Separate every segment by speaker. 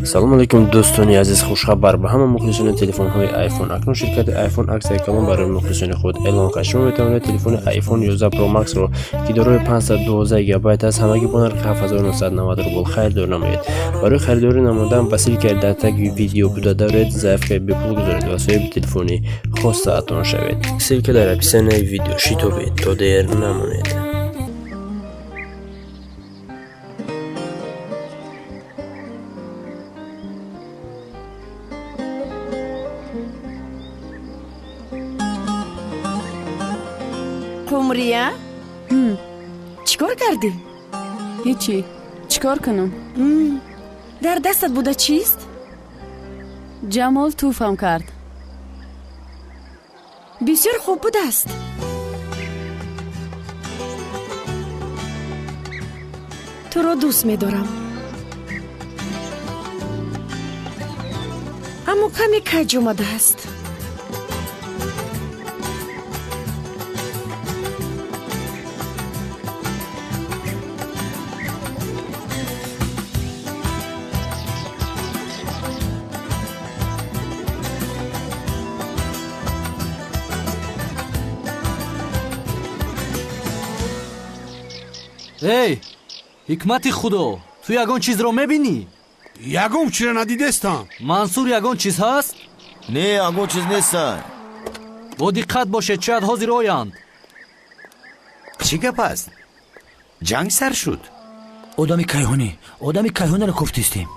Speaker 1: салому алайкум дӯстони азиз, хушхабар ба ҳама мухлисони телефонҳои iPhone. Акнун ширкати iPhone аксияи калон барои мухлисони худ эълон кард. Шумо метавонед телефони iPhone 11 Pro Max-ро ки дорои 512 GB аст, ҳамагӣ бо нархи 7990 рубл хайрдор намоед. Барои харидорӣ намудан ба ссилкаи дар таги видео буда давред, заявка бепул гузоред ва соҳиби телефони хостаатон шавед. Ссилка дар описаниyaи видео шитобед то дер намонед.
Speaker 2: قمریه؟ چیکار کردی؟
Speaker 3: هیچی. چیکار کنم؟
Speaker 2: در دستت بوده چیست؟
Speaker 3: جمال توفم کرد.
Speaker 2: بسیار خوب بوده است. تو را دوست می دارم. اما کمی کج اومده است.
Speaker 4: эй, ҳикмати худо, ту ягон чизро мебинӣ?
Speaker 5: ягон чиро надидестам.
Speaker 4: Мансур ягон чиз ҳаст?
Speaker 6: Не, ягон чиз нестанд.
Speaker 4: Бо диққат бошед, шояд ҳозир оянд.
Speaker 7: чӣ гап аст? ҷанг сар шуд?
Speaker 8: одами кайҳониро куфтистем.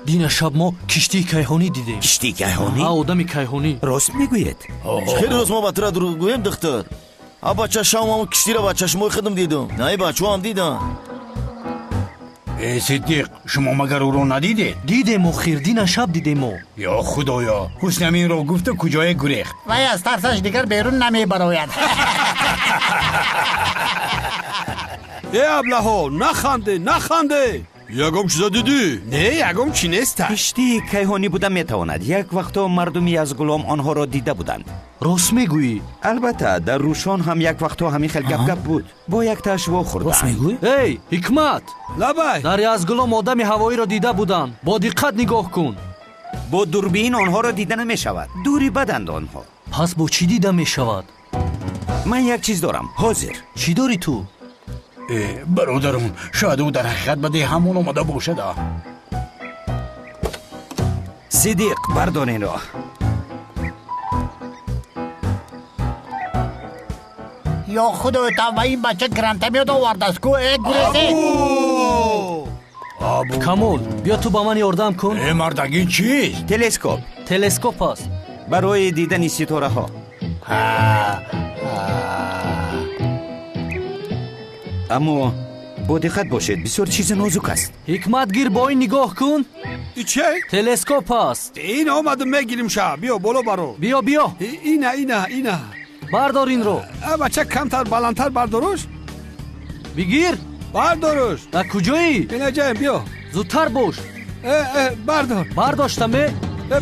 Speaker 4: Дина шаб мо киштии кайҳонӣ дидем.
Speaker 7: киштии кайҳонӣ?
Speaker 4: Одами кайҳонӣ.
Speaker 7: рост мегӯед?
Speaker 6: хеле рост мо ба тура дурӯғ гӯем духтар. бача шамаму киштиро ба чашмои худам дидам. най бачаам дидам.
Speaker 8: сиддиқ, шумо магар ӯро надидед?
Speaker 4: Дидем охир, Дина шаб дидем мо.
Speaker 8: ё худоё, ҳуснаминро гуфту куҷое гурехт.
Speaker 9: вай аз тарсаш дигар берун намебарояд.
Speaker 5: аблаҳо, наханде. ягон чиза дидӣ? не, ягон чи неста.
Speaker 7: киштии кайҳонӣ буда метавонад. як вақтҳо мардуми язгулом онҳоро дида буданд.
Speaker 4: рост мегӯӣ?
Speaker 7: албатта дар рӯшон ҳам як вақтҳо ҳамин хел гап буд. бо якташ вохӯрданд.
Speaker 4: эй, ҳикмат,
Speaker 5: лабай,
Speaker 4: дар язгулом одами ҳавоиро дида буданд. бо диққат нигоҳ кун.
Speaker 7: бо дурбин онҳоро дида намешавад. дури баданд онҳо.
Speaker 4: пас бо чӣ дида мешавад?
Speaker 7: ман як чиз дорам. ҳозир.
Speaker 4: чӣ дорӣ ту?
Speaker 8: бародарон, шояд ӯ дар ҳақиқат ба деҳ ҳамон омада бошада.
Speaker 7: сидиқ, бардор инро.
Speaker 9: ё худои тавба, ин бача гранта меёд овардааст ку. гуресе.
Speaker 4: камол, биё ту ба ман ёрдам кун.
Speaker 8: мардагӣ чист?
Speaker 4: телескоп аст.
Speaker 7: барои дидани ситораҳо. аммо бо диққат бошед, бисёр чизи нозук аст.
Speaker 4: ҳикмат гир, бо ин нигоҳ кун.
Speaker 5: че?
Speaker 4: телескоп аст.
Speaker 5: ин омадим мегирим ша. биё боло баро.
Speaker 4: биё
Speaker 5: ина.
Speaker 4: бардор инро.
Speaker 5: бача камтар баландтар бардорош.
Speaker 4: бигир.
Speaker 5: бардорош.
Speaker 4: да куҷоӣ?
Speaker 5: инаҷаем, биё.
Speaker 4: зудтар бош.
Speaker 5: бардор.
Speaker 4: бардоштаме?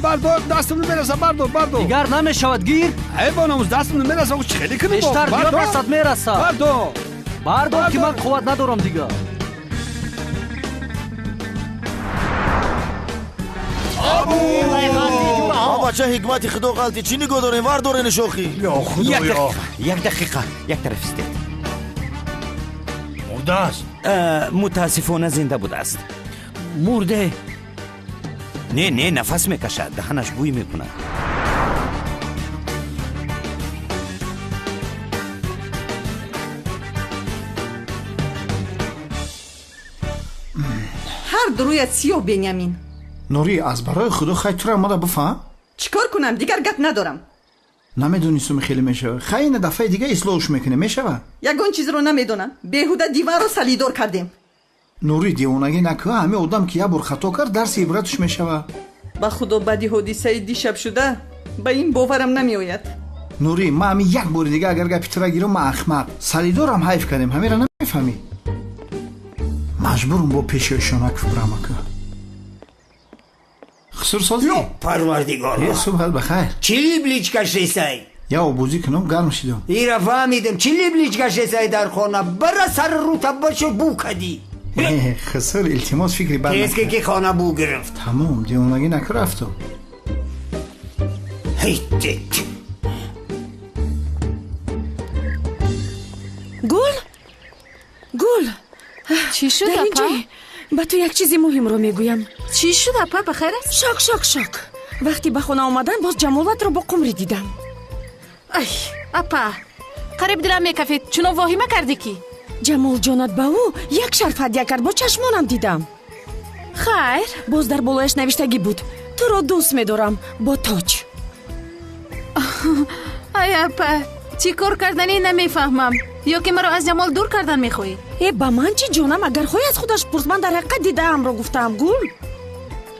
Speaker 5: бардор, дастам намераса. бардор.
Speaker 4: дигар намешавад, гир.
Speaker 5: бонамус дастам намераса. чӣ хеле кунам?
Speaker 4: бештар биё, дастат мераса.
Speaker 5: бардор
Speaker 4: ки ман қувват надорам дигар.
Speaker 6: бача ҳикмати худо ғалти чӣ нигоҳ дорем вардорен шохӣ.
Speaker 8: ё худоё.
Speaker 7: یک دقیقه یک طرف استید.
Speaker 8: مرده است.
Speaker 7: متاسفانه زنده بوده است.
Speaker 8: مرده.
Speaker 7: نه نفس میکشد، دهنش بوی میکنه.
Speaker 2: هر رویت سیاه بنیامین.
Speaker 5: نوری از برای خدا خیلی تو را ماده بفهم.
Speaker 2: چیکار کنم؟ دیگر گپ ندارم.
Speaker 5: نمیدونیستم خیلی میشه. خیلی دفعه دیگه اصلاحش میکنه میشه.
Speaker 2: یگان چیز رو نمیدونم. بهوده دیوار رو سلیدار کردیم.
Speaker 5: نوری دیوانگی نکه. همه آدم که یه بار خطا کرد درس عبرتش میشه.
Speaker 2: با خدا بدی حادثه دیشب شده. به این باورم نمیآید.
Speaker 5: نوری ما همین یک بار دیگه اگر گپی تو را گیرم ما احمق. سلیدار هم حیف کردیم. همه را نمیفهمی. مجبورم با پیششونک برام که. خسر سازی؟
Speaker 9: پروردگار
Speaker 5: صبح بخیر.
Speaker 9: چی لیبلیچ کشیسای؟
Speaker 5: یا بوزی کنم گرم شدم.
Speaker 9: ایرا فهمیدم چی لیبلیچ کشیسای در خانه برا سر رو تباشو بو کدی.
Speaker 5: خسر التماس فکری بر
Speaker 9: تیسکی که خانه بو گرفت.
Speaker 5: تمام دیوانگی نکرفتم.
Speaker 9: هیچ.
Speaker 2: گل
Speaker 3: چی شد
Speaker 2: در
Speaker 3: اپا؟
Speaker 2: اینجایی به تو یک چیزی مهم رو میگویم.
Speaker 3: چی شد اپا؟ بخیر است؟
Speaker 2: شاک وقتی به خونه آمدن باز جمالت رو با قمری دیدم.
Speaker 3: ای اپا قریب دلم میکفید چون واهمه کردی کی؟
Speaker 2: جمال جانت به او یک شرف هدیه کرد با چشمانم دیدم.
Speaker 3: خیر
Speaker 2: باز در بالایش نوشتگی بود تو رو دوست میدارم با تاج.
Speaker 3: ای اپا چی کار کردنی نمیفهمم. یا که مرا از جمال دور کردن میخوایی؟
Speaker 2: با من چی جانم؟ اگر خواهی از خودش پرس. من در حقیقت دیدم رو گفتم. گل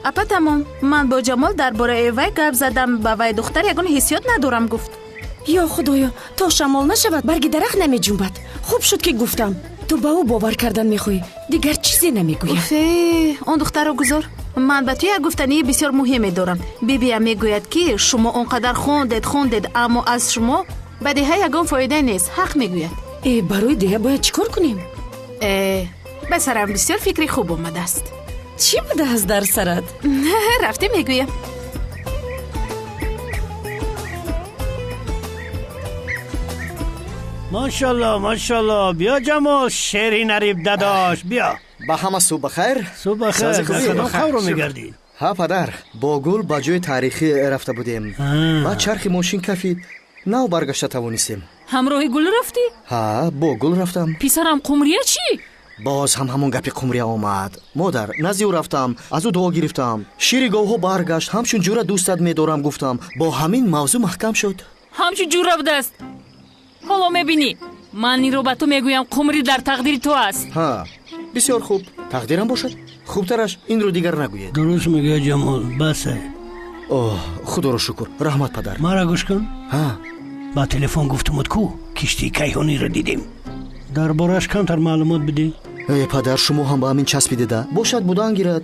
Speaker 3: اپا تمام من با جمال درباره وی گپ زدم. با وی دختر یگان حسیات ندارم گفت.
Speaker 2: یا خدایا تا شمال نشود برگ درخت نمی جنبد. خوب شد که گفتم. تو به او باور کردن میخوایی دیگر چیزی نمیگویم.
Speaker 3: اون دختر رو گذار. من به تو یک گفتنی بسیار مهمی دارم. بیبیم میگوید که شما اونقدر خوندید اما از شما بدیها یگان فایده نیست. حق میگوید.
Speaker 2: برای دیگه باید چیکار کنیم؟
Speaker 3: به سرم بسیار فکری خوب اومده است.
Speaker 2: چی بوده از در سرت؟
Speaker 3: رفته میگویم.
Speaker 8: ماشاءالله بیا جمال شیری نریب داداش بیا.
Speaker 10: با همه صبح بخیر.
Speaker 8: صبح بخیر. کدام خبر رو میگردی؟
Speaker 10: ها پدر با گل با جای تاریخی رفته بودیم. با چرخ ماشین کفید نو برگشته توانستیم.
Speaker 3: همراه گل رفتی؟
Speaker 10: ها با گل رفتم.
Speaker 3: پسرم قمریه چی؟
Speaker 10: باز همون گپی قمریه آمد. مادر نزد او رفتم از او دعا گرفتم. شیری گوهو برگشت همچون جوره دوستت میدارم گفتم. با همین موضوع محکم شد.
Speaker 3: همچون جوره بوده است. حالا میبینی من این رو به تو میگویم قمری در تقدیر تو است.
Speaker 10: ها بسیار خوب تقدیرم باشد. خوبترش این رو دیگر نگوید.
Speaker 8: درست میگه جمال بسه.
Speaker 10: اوه خدا رو شکر. رحمت پدر.
Speaker 8: مرا گوش کن.
Speaker 10: ها
Speaker 8: با تلفن گفتمت کو کشتی کیهانی رو دیدیم. دربارش کمتر معلومات بده.
Speaker 10: ای پدر شما هم با همین چسبیده باشد بودن گیرد.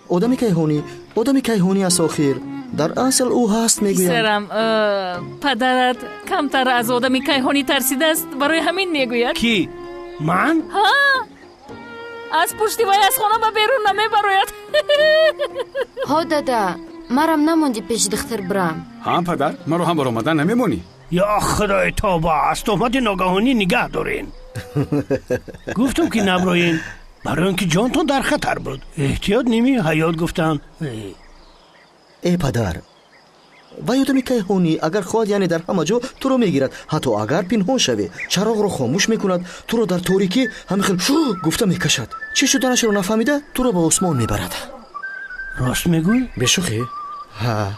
Speaker 10: آدم کیهانی است آخر. در اصل او هست میگویم.
Speaker 3: سرم پدرت کمتر از آدم کیهانی ترسیده است برای همین میگوید.
Speaker 8: کی؟ من؟
Speaker 3: ها از پشتی وی از خانه به بیرون نمیبراید.
Speaker 11: ها دادا مرم نموندی پیش دختر برم.
Speaker 12: ها پدر مرو هم برآمدن نمیمونی.
Speaker 8: یا خدای توبه از تهمت ناگهانی نگه دارین. گفتم که نبراین برای اینکه جانتون در خطر بود. احتیاط نمی حیات گفتم.
Speaker 10: ای پدر و آدم کیهانی اگر خواهد یعنی در همه جا تو رو میگیرد. حتی اگر پنهان شوی چراغ رو خاموش میکند تو رو در تاریکی همین خیلی شو گفته میکشد. چی شدنش رو نفهمیده تو رو به آسمان میبرد.
Speaker 8: راست میگوی؟
Speaker 10: بشوخی؟ ها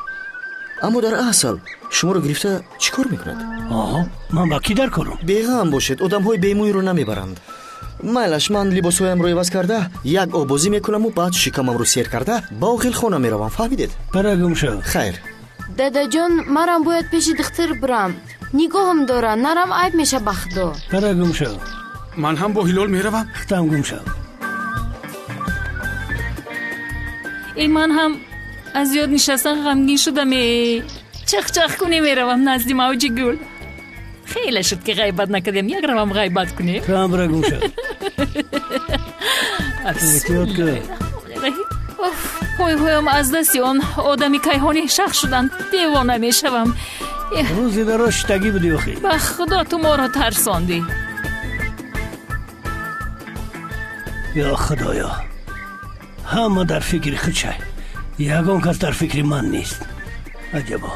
Speaker 10: اما در اصل شما رو گرفته چیکار میکند؟
Speaker 8: آها من با کی در کنم؟
Speaker 10: بیغم باشید آدم های بیموی رو نمیبرند. مالش من لباس هایم رو عوض کرده یک آبازی میکنم و بعد شکمم رو سیر کرده با خیل خانه میروم. فهمیدید؟
Speaker 8: برگم شو.
Speaker 10: خیر
Speaker 11: دادا جان مرم باید پیش دختر برم. نگاهم داره نرم عیب میشه بخدا.
Speaker 8: برگم شو.
Speaker 12: من هم با هلال میروم.
Speaker 8: ختم گم شو.
Speaker 3: ای من هم از یاد نشستن غمگین شدم. چخ کنی میروم نزد موج گل. خیلی شد که غیبت نکردیم یک روم غیبت کنی.
Speaker 8: تو هم برگم شو. احتیاط کن.
Speaker 3: ҳоям аз дасти он одами кайҳонӣ шах шуданд. девона мешавам.
Speaker 8: рӯзи дароз шитагӣ будӣ охӣ.
Speaker 3: ба худо ту моро тарсондӣ.
Speaker 8: ё худоё, ҳама дар фикри худ шай, ягон кас дар фикри ман нест. аҷабо,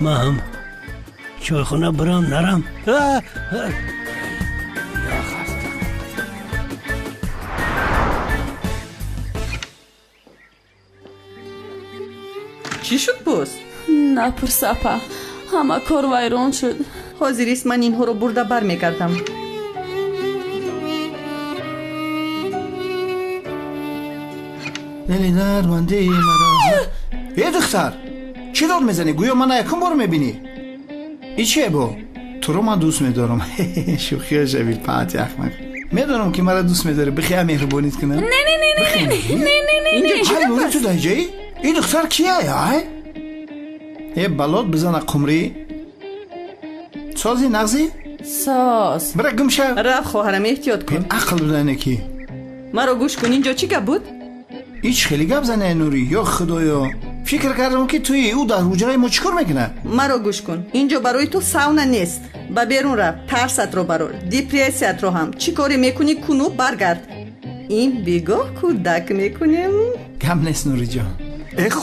Speaker 8: ман ҳам чойхона бирам нарам.
Speaker 13: чӣ шуд боз?
Speaker 2: напурс апа, ҳама кор вайрон шуд.
Speaker 13: ҳозирист ман инҳоро бурда бармегардам.
Speaker 5: лели дармандаи маро. духтар, чӣ дод мезанӣ? гӯё мана якум бор мебинӣ. и че бо? туро ман дӯст медорам. шӯхиё шавид паат яхмак. медонам ки маро дӯст медорӣ. бихия меҳрубонит кунам. ҳай бори ту дар ҷои? ин духтар кияй? е балод бизана қумрӣ. сози нағзӣ?
Speaker 13: соз.
Speaker 5: бира гум шав.
Speaker 13: раф хоҳарам, эҳтиёт кун.
Speaker 5: ақл будане ки.
Speaker 13: маро гӯш кун, инҷо чӣ гап буд?
Speaker 5: ич хеле гап зане нурӣ. ё худоё, фикр кардам ки туи ӯ дар ҳуҷраи мо чӣ кор мекунад?
Speaker 13: маро гӯш кун, инҷо барои ту сауна нест. ба берун раф, тарсатро барор, депрессиятро ҳам. чӣ коре мекунӣ куну баргард. ин бегоҳ кӯдак мекунем.
Speaker 5: гап нест нуриҷон.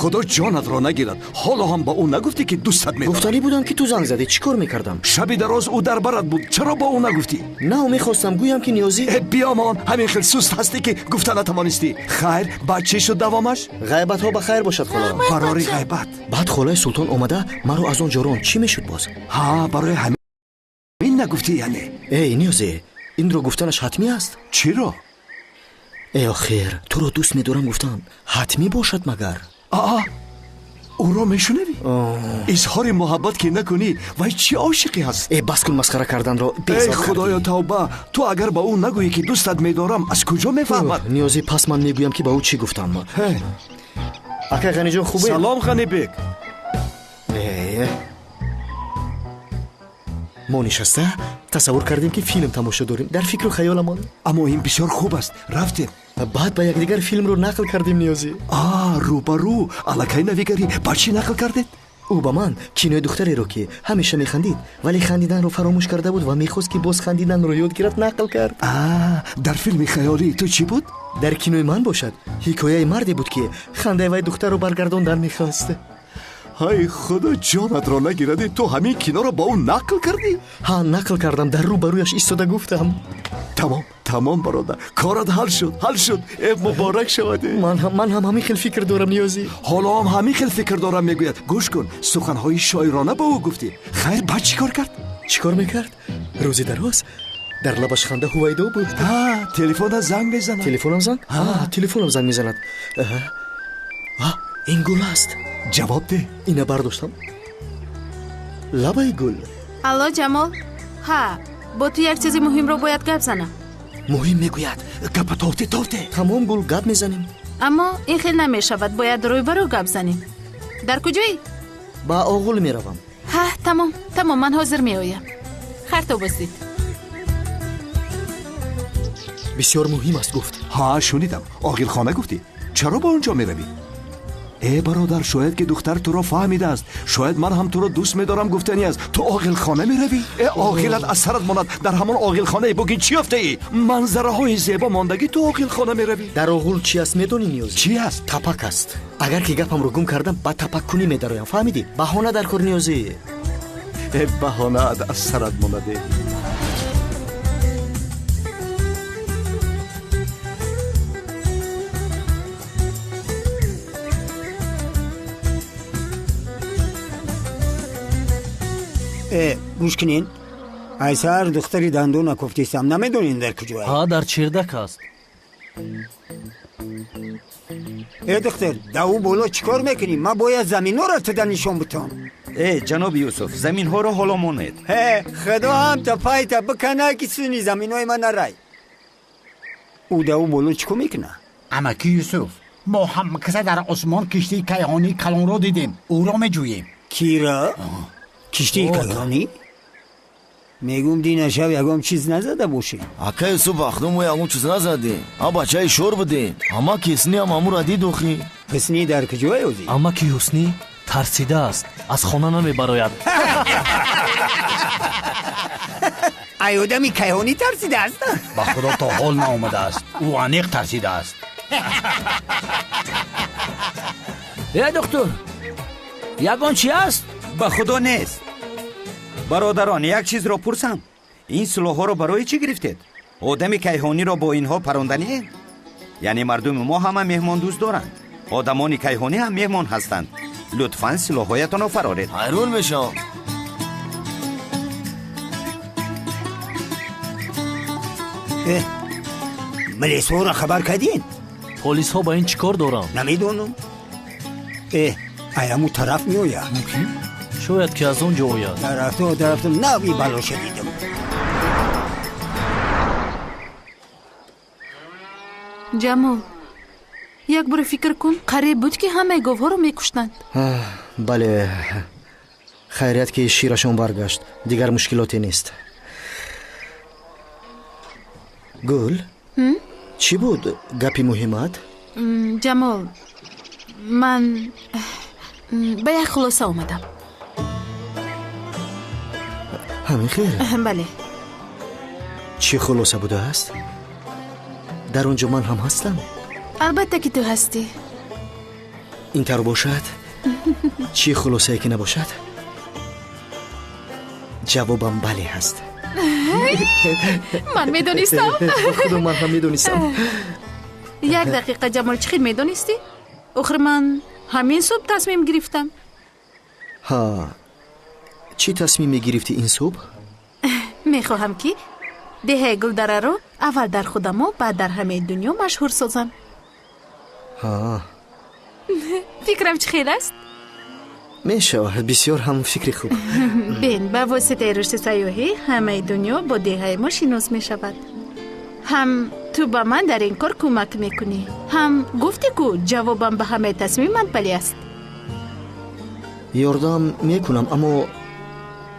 Speaker 14: خدا جانت را نگیرد. حالا هم با او نگفتی که دوستت می‌دارم؟
Speaker 10: گفتنی بودم که تو زنگ زدی. چیکار میکردم؟
Speaker 14: شب دراز او در برات بود. چرا با او نگفتی؟
Speaker 10: نه میخواستم گویم که نیازی.
Speaker 14: بیا مان، همین خیلی سست هستی که گفتن نتوانستی. خیر، بعد چی شد دوامش؟
Speaker 10: غیبت ها بخیر باشد خاله.
Speaker 14: برای غیبت.
Speaker 10: بعد خاله سلطان اومده مرا از اون جران چی میشد باز؟
Speaker 14: ها، برای همین نگفتی یعنی.
Speaker 10: ای نیازی، این رو گفتنش حتمی است؟
Speaker 14: چرا؟
Speaker 10: ای آخر، تو رو دوست می‌دارم گفتن حتمی باشد مگر؟
Speaker 14: او را میشنوی؟ اظهار محبت که نکنی وای چی عاشقی هست؟
Speaker 10: ای بس کن مسخره کردن را.
Speaker 14: ای خدایا توبه، تو اگر با او نگویی که دوستت می‌دارم از کجا میفهمد؟
Speaker 10: نیازی پس من میگویم که با او چی گفتم. اکا غنی جان خوبه؟
Speaker 14: سلام غنی بیگ.
Speaker 10: ما نشسته تصور کردیم که فیلم تماشا داریم. در فکر و خیالمان.
Speaker 14: اما این بسیار خوب است. رفتیم.
Speaker 10: بعد با یکدیگر فیلم رو نقل کردیم نیازی.
Speaker 14: روبرو. الکی نویگری. با چی نقل کردید؟
Speaker 10: او با من کینوی دختری رو که همیشه میخندید ولی خندیدن رو فراموش کرده بود و میخواست که باز خندیدن رو یاد گیرد نقل کرد.
Speaker 14: در فیلم خیالی تو چی بود؟
Speaker 10: در کینوی من باشد. حکایه مردی بود که خنده وای دختر رو برگرداندن میخواست.
Speaker 14: های خدا جانت را نگیرد. تو همین کینا رو با اون نقل کردی؟
Speaker 10: ها نقل کردم. در روبرویش ایستاده گفتم.
Speaker 14: تمام برادر، کارت حل شد. مبارک شود.
Speaker 10: من هم همین خیلی فکر دارم نیازی.
Speaker 14: حالا هم همین خیلی فکر دارم. میگوید گوش کن، سخنهای شاعرانه با او گفتی. خیر بعد چی کار کرد؟
Speaker 10: چیکار میکرد؟ روزی دراز در لبش خنده هویدا بود.
Speaker 14: تلفن زنگ میزند.
Speaker 10: تلفنم زنگ میزند. این گل است.
Speaker 14: جواب ده.
Speaker 10: اینو برداشتم. لبای گل.
Speaker 11: الو جمال. ها، با تو یک چیز مهم رو باید گپ زنم.
Speaker 10: مهم میگوید.
Speaker 14: گپ تافته.
Speaker 10: تمام گل گپ میزنیم.
Speaker 11: اما این خیلی نمیشود. باید روی برو گپ زنیم. در کجایی؟
Speaker 10: با آغل میروم.
Speaker 11: ها تمام من حاضر میآیم. خیر تو بستید.
Speaker 10: بسیار مهم است گفت.
Speaker 14: ها شنیدم. آغل خانه گفتی. چرا با اونجا میروی؟ ای برادر، شاید که دختر تو را فهمیده است. شاید من هم تو را دوست می‌دارم گفتنی است. تو عاقل خانه می‌روی؟ ای عاقلت از سرت ماند. در همان عاقل خانه بگین چی افتادی؟ منظره های زیبا ماندگی تو عاقل خانه می‌روی؟
Speaker 10: در عاقل چی است میدونی نیاز؟
Speaker 14: چی است؟
Speaker 10: تپک است. اگر که گپم رو گم کردم با تپک کنی می‌دارم. فهمیدی؟ بهانه در کار نیازی.
Speaker 14: ای بهانه از سرت مانده.
Speaker 9: گوش کنین. ایسر دختری دندون نکفتیستم. نمیدونین در کجایی؟
Speaker 4: ها در چردک است.
Speaker 9: ای دختر دو بالا چیکار میکنی؟ من باید زمین ها را تدا نشان بتم.
Speaker 7: جناب یوسف، زمین ها را حالا ماند.
Speaker 9: خدا هم تا پای تا بکنه که سونی زمین های من نرای. او دو بالا چیکار میکنه؟
Speaker 15: اما کی یوسف؟ ما هم کسا در آسمان کشتی کیهانی کلان را دیدیم. او را میجوییم.
Speaker 9: کی را؟ کشتی کیهانی؟ میگم دین شب یکم چیز نزده باشی.
Speaker 6: اکای صبح اخدم و یکم چیز نزده. بچه شور بده. اما کسنی هم امور دید اخی.
Speaker 9: حسنی در کجای اوزی؟
Speaker 4: اما کی حسنی ترسیده است از خانه نمیبراید.
Speaker 9: ایودمی کیهانی ترسیده است.
Speaker 15: با خدا تا حال نآمده است. او عمیق ترسیده است.
Speaker 4: ای دکتر یگان چی است؟
Speaker 7: به خدا نیست. برادران یک چیز را پرسم. این سلاح‌ها را برای چی گرفتید؟ آدم کیهانی را با اینها پراندنید؟ یعنی مردم ما همه مهمان دوست دارند. آدمان کیهانی هم مهمان هستند. لطفاً سلاح‌هایتان را فرارید.
Speaker 6: حیرون میشم.
Speaker 9: ملیس ها را خبر کردین؟
Speaker 4: پلیس ها با این چیکار دارن؟
Speaker 9: نمیدونم. ایامو طرف می آید.
Speaker 4: شاید که از اونجا آید.
Speaker 9: درفتم نوی بلا شدیدم.
Speaker 11: جمال یک بار فکر کن قریب بود که همه گاوها رو میکشتند.
Speaker 10: بله خیریت که شیرشون برگشت دیگر مشکلاتی نیست. گل چی بود گپی مهمت؟
Speaker 11: جمال من به یک خلاصه آمدم.
Speaker 10: همین خیر؟
Speaker 11: بله.
Speaker 10: چی خلاصه بوده است؟ در اونجا من هم هستم.
Speaker 11: البته که تو هستی.
Speaker 10: این طور باشد؟ چی خلاصه که نباشد؟ جوابم بله هست.
Speaker 11: من میدونستم.
Speaker 10: خودم من هم میدونستم.
Speaker 11: یک دقیقه جمال چی میدونستی؟ آخر من همین صبح تصمیم گرفتم.
Speaker 10: ها چی تصمیم گرفتی این صبح؟
Speaker 11: میخواهم که ده گلدره رو اول در خودم و بعد در همه دنیا مشهور سازم.
Speaker 10: ها
Speaker 11: فکرم چه خیلی است؟
Speaker 10: میشه بسیار هم فکر خوب.
Speaker 11: بین با واسطه رشد سیاحی همه دنیا با دهه ما شناس می شود. هم تو با من در این کار کمک میکنی، هم گفتی که جوابم به همه تصمیم من بله است.
Speaker 10: یاردم میکنم اما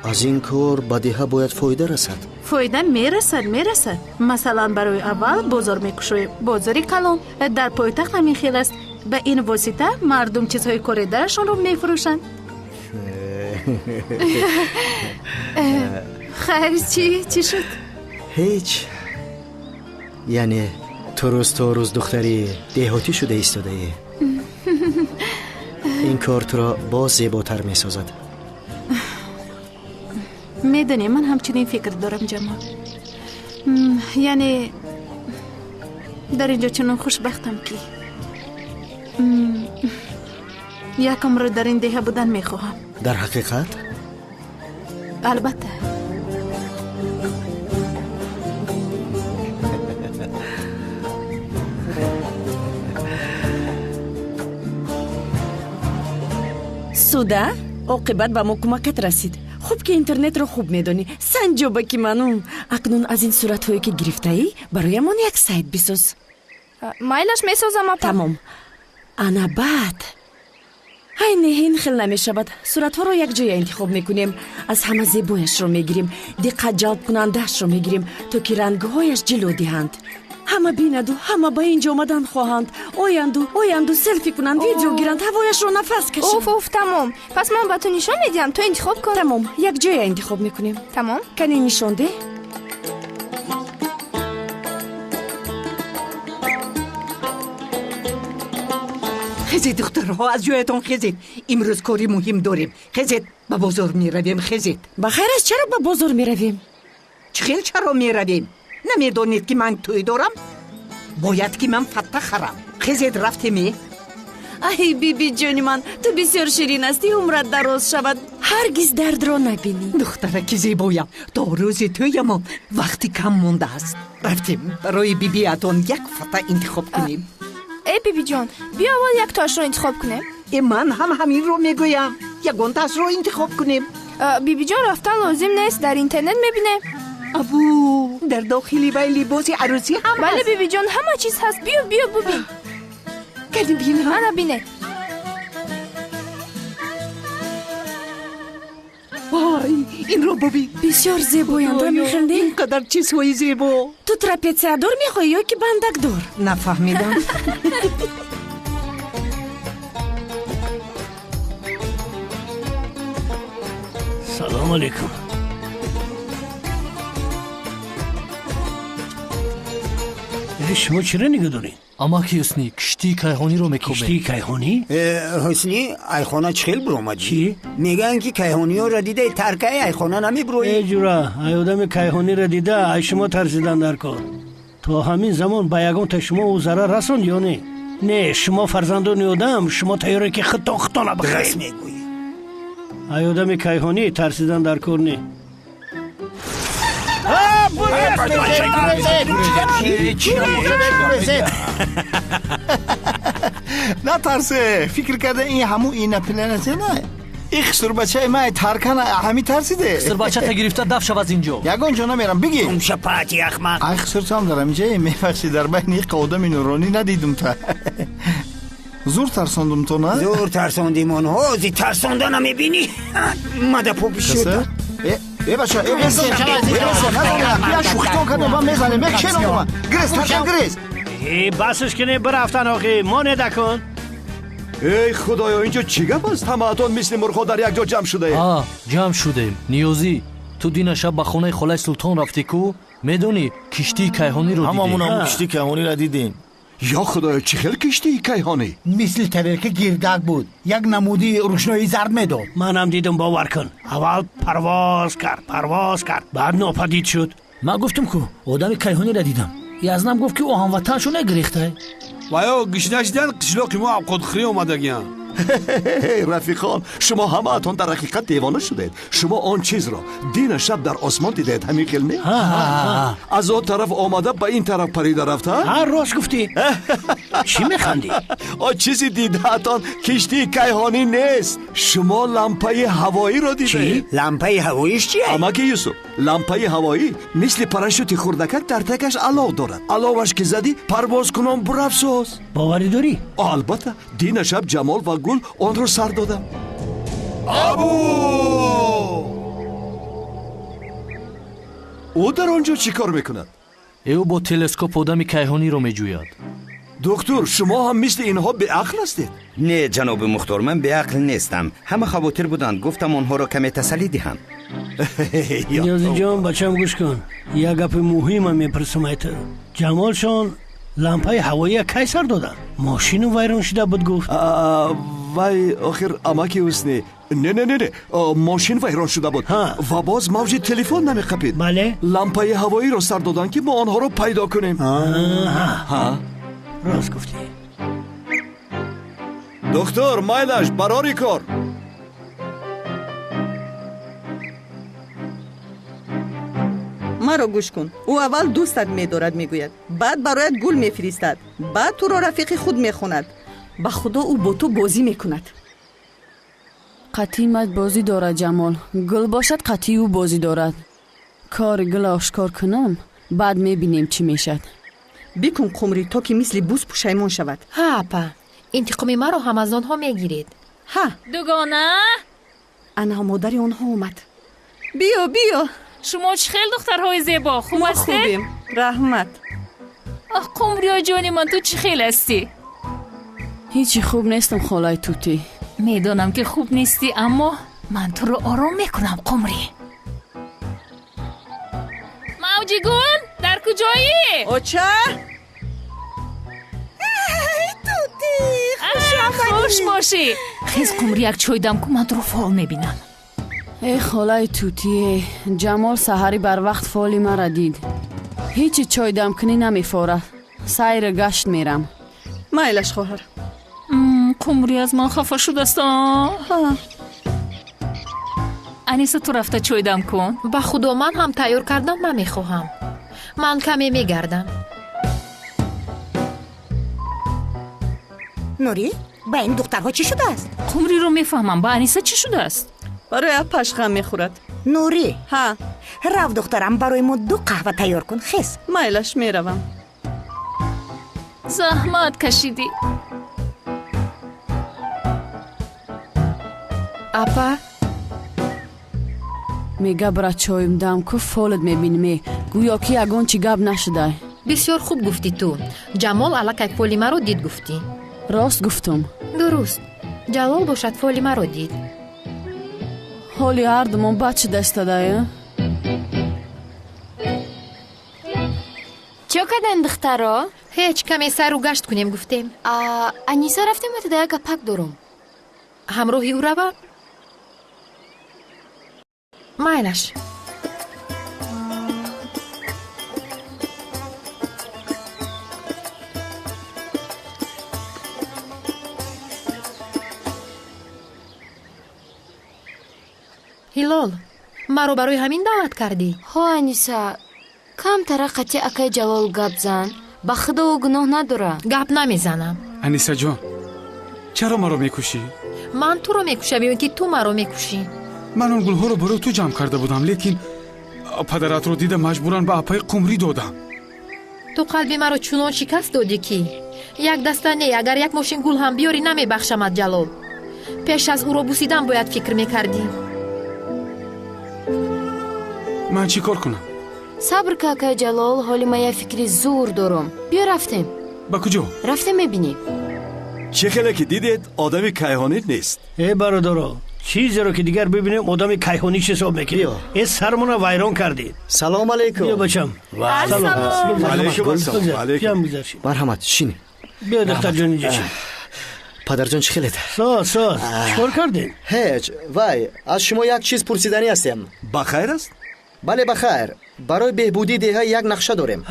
Speaker 10: از این کار به دهه باید فایده رسد.
Speaker 11: فایده میرسد. مثلا برای اول بازار میکشوی، بازاری کلان در پایتخت همین خیل است. به این واسطه مردم چیزهای کاریدهشون رو میفروشند. خیر چی شد؟
Speaker 10: هیچ. یعنی تو روز دختری دهاتی شده ایستاده ای. این کار تو را باز زیباتر می سازد.
Speaker 11: میدونی من همچنین فکر دارم جمال. یعنی در اینجا چنان خوشبختم که یکم رو در این دهه بودن میخواهم.
Speaker 10: در حقیقت؟
Speaker 11: البته.
Speaker 2: سودا عاقبت به ما کمکت رسید. خوب که اینترنت رو خوب میدونی. سنجوبه که منو اکنون از این صورت هایی که گرفته ای برایمون یک سایت بساز.
Speaker 16: مایلش میسازم اپا.
Speaker 2: تمام. انا بعد این خیل نمی شود. صورت ها رو یک جای انتخاب میکنیم. از همه زیبایش رو میگیریم. دقت جلب کنندش رو میگیریم تا که رنگ هایش جلو دهند. همه بیند و همه با اینجا آمدن خواهند. آیند و سلفی کنند، ویدیو گیرند، هوایش رو نفس کشند.
Speaker 16: اوف تمام. پس من با تو نشان میدیم، تو انتخاب کن.
Speaker 2: تمام. یک جای انتخاب میکنیم.
Speaker 16: تمام.
Speaker 2: کنی نشان ده.
Speaker 17: خیزید دخترها از جایتون خیزید. امروز کاری مهم داریم. خیزید به بازار میرویم. خیزید.
Speaker 2: بخیر است چرا به بازار میرویم؟
Speaker 17: چرا میرویم؟ نمیدونید که من توی دارم؟ باید که من فتح خرم. خیزید رفتیم.
Speaker 2: ای بیبی جانی من، تو بسیار شیرین هستی. عمرت دراز شود، هرگز درد را نبینی.
Speaker 17: دختره که زیبایم، تا روز تویم وقتی کم مونده است. رفتیم برای بیبی اتون یک فتح انتخاب کنیم.
Speaker 16: ای بیبی جان، بیا اول یک تاش رو انتخاب کنیم.
Speaker 17: من هم همین رو میگویم. یکون تاش رو انتخاب کنیم.
Speaker 16: بیبی جان رفتن لازم نیست، در اینترنت میبینه.
Speaker 17: ابو در داخلی بای لباس عروسی هم
Speaker 16: بله
Speaker 17: هست.
Speaker 16: بیبی جان همه چیز هست. بیا ببین.
Speaker 17: کدی بینم.
Speaker 16: انا بینه.
Speaker 17: وای این رو ببین.
Speaker 2: بسیار زیبایند. میخندی؟
Speaker 17: اینقدر چیزهای زیبا.
Speaker 2: تو تراپیزیادور میخوای یا که بندک دور؟
Speaker 17: نفهمیدم.
Speaker 8: салом алейкум. шумо чиро нигадоред?
Speaker 4: амаки ҳусни киштии кайҳониро мекобем.
Speaker 8: киштии кайҳонӣ?
Speaker 9: ҳусни айхона чӣ хел буромадӣ? Чӣ? мегӯянд ки кайҳониёро дида таркаи айхона намебироӣ.
Speaker 8: ҷура ай одами кайҳониро дида ай шумо тарсидан дар кор. то ҳамин замон ба ягон та шумо ӯ зарар расонд ё не? не шумо фарзандони одам шумо тайёре ки хитона бихаред. ай одами кайҳонӣ тарсидан дар кор не.
Speaker 5: натарсе фикр карда ин ҳаму инопланете не ин хисурбачаи май таркана ҳами тарсиде
Speaker 4: хисурбачата гирифта даф шав аз инҷо
Speaker 5: ягон ҷо намерам бигӣ
Speaker 9: шапати ахмақ
Speaker 5: ай хисуртам дарам инҷае мебахшӣ дар байни иқа одами нуронӣ надидум та зур тарсондум то на
Speaker 9: зур тарсондимон ҳози тарсонда намебинӣ мадапо бишуда
Speaker 5: баша я шухтон кардам ба мезанем як ченодума грез таркан грез
Speaker 8: басш кине бирафтан охи монеда кун.
Speaker 14: эй худоё инҷо чӣ гап аст ҳамаатон мисли мурғҳо дар як ҷо ҷамъ шудаем?
Speaker 4: ҷамъ шудем. ниёзӣ ту дина шаб ба хонаи холаи султон рафтӣ ку? медонӣ киштии кайҳониро
Speaker 6: ҳамамун ҳамун киштии кайҳониро дидем.
Speaker 14: ё худоё чӣ хел киштии кайҳонӣ?
Speaker 15: мисли тарелка гирдак буд як намуди рӯшноии зард медод.
Speaker 8: манам дидум бовар кун. аввал парвоз кард баъд нопадид шуд.
Speaker 4: ман гуфтам ку одами кайҳониро дидам. язнам гуфт ки оҳанватаншо нагирехта.
Speaker 12: ваё гишнашидан қишлоқи мо авқодхӯрӣ омадагиян.
Speaker 14: рафиқон шумо ҳамаатон дар ҳақиқат девона шудед. шумо он чизро дина шаб дар осмон дидед ҳамин хел не? аз он тараф омада ба ин тараф парида рафта?
Speaker 8: рост гуфтӣ. чӣ механдӣ?
Speaker 14: он чизи дидаатон киштии кайҳонӣ нест. шумо лампаи ҳавоиро дидед.
Speaker 9: лампаи ҳавоиш чӣ?
Speaker 14: амаки юсуф лампаи ҳавоӣ мисли парашюти хурдакак дар тагаш алоғ дорад. аловаш ки задӣ парвозкунон бурафсоз.
Speaker 8: боварӣ дорӣ?
Speaker 14: албатта дина шаб ҷамол ва гул онро сар додам. абу ӯ дар он ҷо чӣ кор мекунад?
Speaker 4: ӯ бо телескоп одами кайҳониро меҷӯяд.
Speaker 14: духтур шумо ҳам мисли инҳо беақл ҳастед?
Speaker 7: не ҷаноби мухтор ман беақл нестам. ҳама хавотир буданд гуфтам онҳоро каме тасаллӣ диҳам.
Speaker 8: ниёзиҷон бачам гӯш кун. як гапи муҳимам мепурсам ай ту. ҷамолшон лампаи ҳавоия кай сар доданд? мошину вайрон шуда буд гуфт.
Speaker 14: вай охир амаки ҳусни не мошин вайрон шуда буд ва боз мавҷи телефон намеқапид.
Speaker 8: бале
Speaker 14: лампаи ҳавоиро сар доданд ки мо онҳоро пайдо кунем.
Speaker 8: рост гуфтӣ.
Speaker 14: духтур майлаш барори кор.
Speaker 13: маро гӯш кун ӯ аввал дӯстат медорад мегӯяд баъд бароят гул мефиристад баъд туро рафиқи худ мехонад ба худо ӯ бо ту бозӣ мекунад.
Speaker 2: қатъӣ мат бозӣ дорад ҷамол. гул бошад қатъӣ ӯ бозӣ дорад. кори гула ошкор кунам баъд мебинем чӣ мешад.
Speaker 13: бикун қумрӣ то ки мисли буз пушаймон шавад.
Speaker 18: ҳа апа интиқоми маро ҳам аз онҳо мегиред.
Speaker 13: ҳа
Speaker 3: дугона
Speaker 13: ана модари онҳо омад. биё
Speaker 3: шумо чӣ хел духтарҳои зебо хуб ҳастед?
Speaker 13: хубем раҳмат.
Speaker 3: қумриё ҷони ман ту чӣ хел ҳастӣ?
Speaker 2: ҳичи хуб нестам холаи тутӣ.
Speaker 3: медонам ки хуб нестӣ аммо ман туро ором мекунам қумрӣ. мавҷигул дар куҷоӣ?
Speaker 13: оча
Speaker 3: хуш бошӣ. хез қумрӣ як чой дам ку ман туро фол мебинам.
Speaker 2: холаи тутие ҷамол саҳарӣ барвақт фоли мара дид. ҳичи чой дамкунӣ намефорад. сайр гашт мерам.
Speaker 13: майлаш хоҳар.
Speaker 3: қумрӣ аз ман хафа шудааст. аниса ту рафта чой дам кун.
Speaker 18: ба худо ман ҳам тайёр кардан намехоҳам. ман каме мегардам.
Speaker 19: нурӣ ба ин духтарҳо чӣ шудааст?
Speaker 3: қумриро мефаҳмам ба аниса чӣ шудааст?
Speaker 13: барои апаш ғам мехӯрад.
Speaker 19: нурӣ
Speaker 13: ҳа
Speaker 19: рав духтарам барои мо 2 қаҳва тайёр кун хез.
Speaker 13: майлаш меравам.
Speaker 3: заҳмат кашидӣ.
Speaker 2: апа мега бира чойм дам ку фолат мебиниме гӯё ки ягон чӣ гап нашудай.
Speaker 18: бисёр хуб гуфтӣ ту. ҷамол аллакай фоли маро дид гуфтӣ.
Speaker 2: рост гуфтум.
Speaker 18: дуруст ҷалол бошад фоли маро дид.
Speaker 2: ҳоли ҳардумон бад чӣ дастадая?
Speaker 18: чё карден духтаро? ҳеҷ каме сару гашт кунем гуфтем. Аниса рафтем ва дая гапак дорум. ҳамроҳи ӯ равам? майлаш. ҳилол, маро барои ҳамин даъват кардӣ?
Speaker 20: ҳо аниса, камтара қатъи акай ҷалол гап зан. ба худо ӯ гуноҳ надора.
Speaker 18: гап намезанам.
Speaker 12: анисаҷон, чаро маро мекушӣ?
Speaker 18: ман туро мекушам ё ки ту маро мекушӣ?
Speaker 12: ман он гулҳоро барои ту ҷамъ карда будам, лекин падаратро дида маҷбуран ба апаи қумрӣ додам.
Speaker 18: ту қалби маро чунон шикаст додӣ ки як даста не, агар як мошин гул ҳам биёрӣ намебахшамад ҷалол. пеш аз ӯро бусидан бояд фикр мекардӣ.
Speaker 12: ман чӣ кор кунам?
Speaker 20: сабр ка акай ҷалол, ҳоли ман як фикри зур дорам. биё рафтем.
Speaker 12: ба куҷо?
Speaker 20: рафтем мебинем.
Speaker 14: чӣ хеле ки дидед одами кайҳонӣ нест.
Speaker 8: бародаро, чизеро ки дигар бибинем одами кайҳонӣ ҳисоб мекунем. сармона вайрон кардед.
Speaker 10: салом алейкум.
Speaker 8: биё бачам.
Speaker 10: марҳамат, шине.
Speaker 8: биё духтарҷон инҷо чи.
Speaker 10: падарҷон чӣ хелед?
Speaker 8: соз чикор кардем?
Speaker 10: ҳеҷ. вай, аз шумо як чиз пурсиданӣ ҳастем.
Speaker 14: бахайр аст?
Speaker 10: бале бахайр. барои беҳбудии деҳа як нақша дорем.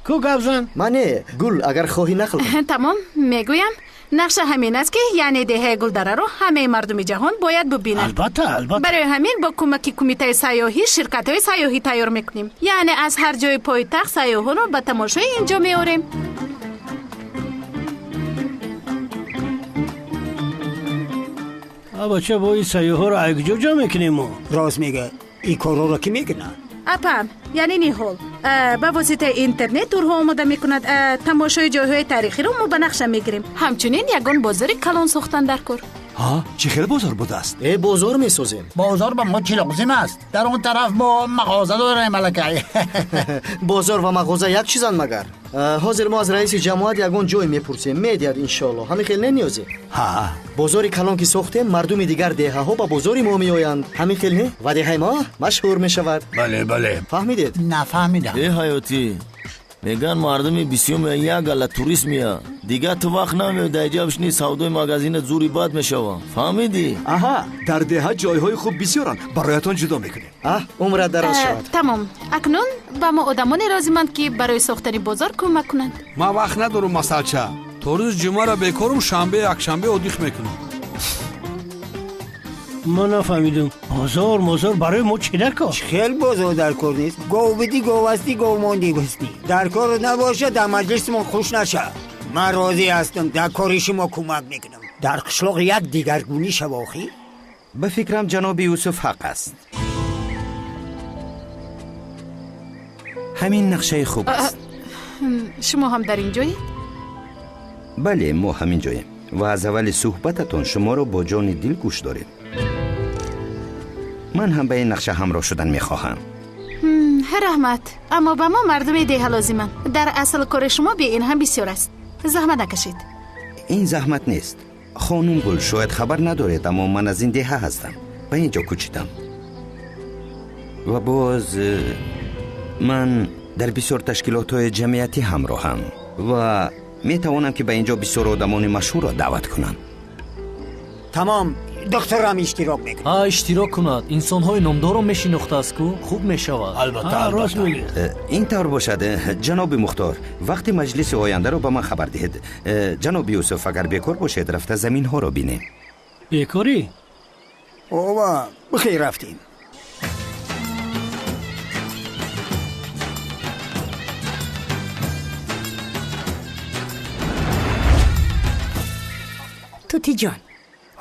Speaker 8: ку гапзан?
Speaker 10: мане, гул агар хоҳӣ нақл кун.
Speaker 11: тамом, мегӯям. нақша ҳамин аст ки яъне деҳаи гулдараро ҳамаи мардуми ҷаҳон бояд бубинанд.
Speaker 8: албатта.
Speaker 11: барои ҳамин бо кӯмаки кумитаи сайёҳӣ ширкатҳои сайёҳӣ тайёр мекунем. яъне аз ҳар ҷои пойтахт сайёҳонро ба тамошои ин ҷо меорем.
Speaker 8: бача бо ин сайёҳоро ай куҷо ҷамъ мекунем мо?
Speaker 9: рост мега. ин корҳоро ки мекунад?
Speaker 11: апам, яъне ниҳол ба воситаи интернет турҳо омода мекунад. тамошои ҷойҳои таърихиро мо ба нақша мегирем. ҳамчунин ягон бозори калон сохтан дар кор.
Speaker 14: чӣ хел бозор будааст?
Speaker 10: бозор месозем.
Speaker 15: бозор ба мо чӣ лозим аст? дар он тараф мо мағоза дорем алакай.
Speaker 10: бозор ва мағоза як чизанд магар. ҳозир мо аз раиси ҷамоат ягон ҷой мепурсем. медиҳад иншоалло. ҳамин хел не ниёзе? бозори калон ки сохтем, мардуми дигар деҳаҳо ба бозори мо меоянд. ҳамин хел не? ва деҳаи мо машҳур мешавад.
Speaker 14: бале.
Speaker 10: фаҳмидед?
Speaker 15: нафаҳмидам.
Speaker 6: ҳаётӣ, меган мардуми бисёр меянд, як гала турист меянд. дигар ту вақт намеояд дар ҷа бишини савдои магазинат зури бад мешавад. фаҳмидӣ?
Speaker 14: дар деҳа ҷойҳои хуб бисёранд. бароятон ҷудо мекунем.
Speaker 10: умрат дароз шавад.
Speaker 11: тамом, акнун ба мо одамоне лозиманд ки барои сохтани бозор кӯмак кунанд.
Speaker 12: ман вақт надорум масалча. то рӯз ҷумъара бекорум, шанбе якшанбе одиқ мекунам.
Speaker 8: ман нафаҳмидам. бозор барои мо чӣ дар кор?
Speaker 9: хел бозор дар кор нест. гов бидӣ говастӣ, гов мондӣ гӯстӣ. дар кор набошад, дар маҷлисмон хуш нашад. ман розӣ ҳастам, дар кори шумо кӯмак мекунам. дар қишлоқ як дигаргунӣ шавохӣ?
Speaker 7: ба фикрам ҷаноби юсуф ҳақ аст. ҳамин нақшаи хуб аст.
Speaker 11: шумо ҳам дар ин ҷоед?
Speaker 7: бале, мо ҳамин ҷоем ва аз аввали суҳбататон шуморо бо ҷони дил гӯш дорем. ман ҳам ба ин нақша ҳамроҳ шудан мехоҳам.
Speaker 11: раҳмат, аммо ба мо мардуми деҳа лозиманд. дар асл кори шумо бе ин ҳам бисёр аст. заҳмат накашед.
Speaker 7: ин заҳмат нест. хонум гул, шояд хабар надоред, аммо ман аз ин деҳа ҳастам. ба ин ҷо кӯчидам. ва боз ман дар бисёр ташкилотҳои ҷамъиятӣ ҳамроҳам ва метавонам ки ба ин ҷо бисёр одамони машҳурро даъват кунам.
Speaker 9: тамом, духтарам иштирок мекунад.
Speaker 4: иштирок кунад. инсонҳои номдорро мешинохтааст ку хуб мешавад.
Speaker 8: албатта. рост мегӯ.
Speaker 7: ин тавр бошад, ҷаноби мухтор, вақти маҷлиси ояндаро ба ман хабар диҳед. ҷаноби юсуф, агар бекор бошед, рафта заминҳоро бинем.
Speaker 8: бекорӣ?
Speaker 9: ова бихейр рафтем.
Speaker 19: тутиҷон,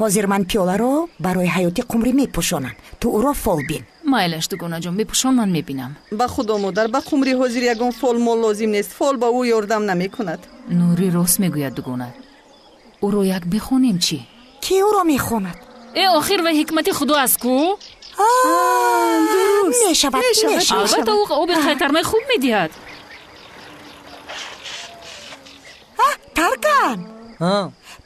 Speaker 19: ҳозир ман пиёларо барои ҳаёти қумрӣ мепӯшонам. ту ӯро фол бин.
Speaker 3: майлаш дугонаҷон, бипӯшон, ман мебинам.
Speaker 13: ба худо модар, ба қумрӣ ҳозир ягон фол мол лозим нест. фол ба ӯ ёрдам намекунад.
Speaker 3: нурӣ рост мегӯяд дугона. ӯро як бихонем чӣ?
Speaker 19: ки ӯро мехонад?
Speaker 3: охир ва ҳикмати худо аст ку?
Speaker 19: мешавад.
Speaker 3: албатта ӯ оби қайтармаи хуб медиҳад.
Speaker 19: таркан,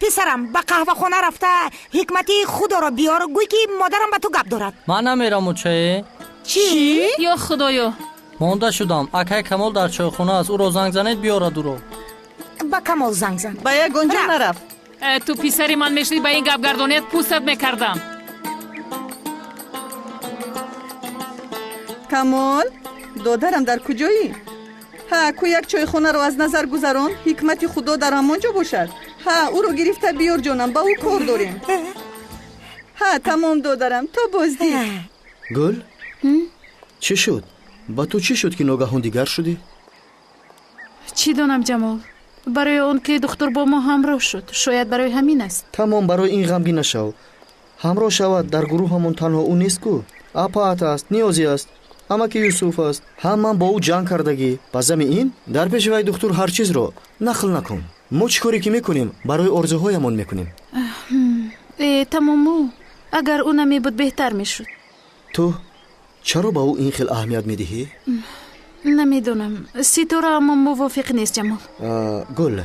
Speaker 19: پسرم به قهوه خانه رفته حکمتی خدا را بیار گوی که مادرم به تو گپ دارد.
Speaker 4: من نمیرم و چه؟
Speaker 19: چی؟
Speaker 3: یا خدایا
Speaker 4: مانده شدم. اکای کمال در چایخانه است. او را زنگ زنید بیارد او را.
Speaker 19: به کمال زنگ زن.
Speaker 13: به یک گنجا نرفت.
Speaker 3: تو پسری من میشدی با این گپ گردانیت پوستت میکردم.
Speaker 13: کمال دادرم در کجایی؟ ها کو یک چای خونه رو از نظر گذران حکمت خدا در همانجا باشد. ها او رو گرفته بیار جانم با او کار داریم. ها تمام دادرم تو بازدی.
Speaker 10: گل چی شد؟ با تو چی شد که ناگهان دیگر شدی؟
Speaker 11: چی دانم جمال، برای اون که دختر با ما همراه شد. شاید برای همین است.
Speaker 10: تمام برای این غمگین نشو. همراه شود در گروه همون تنها او نیست کو. اپات است، نیازی است، اما که یوسف است. هم با او جنگ کردگی. پس این در پیش وی دکتر هر چیز رو نقل نکن. ما چی کاری که میکنیم برای آرزوهایمون میکنیم.
Speaker 11: تمامو اگر اون نمی بود بهتر میشد.
Speaker 10: تو چرا با او این خیلی اهمیت میدهی؟
Speaker 11: نمیدونم، ستاره اما موافق نیست جمال.
Speaker 10: گل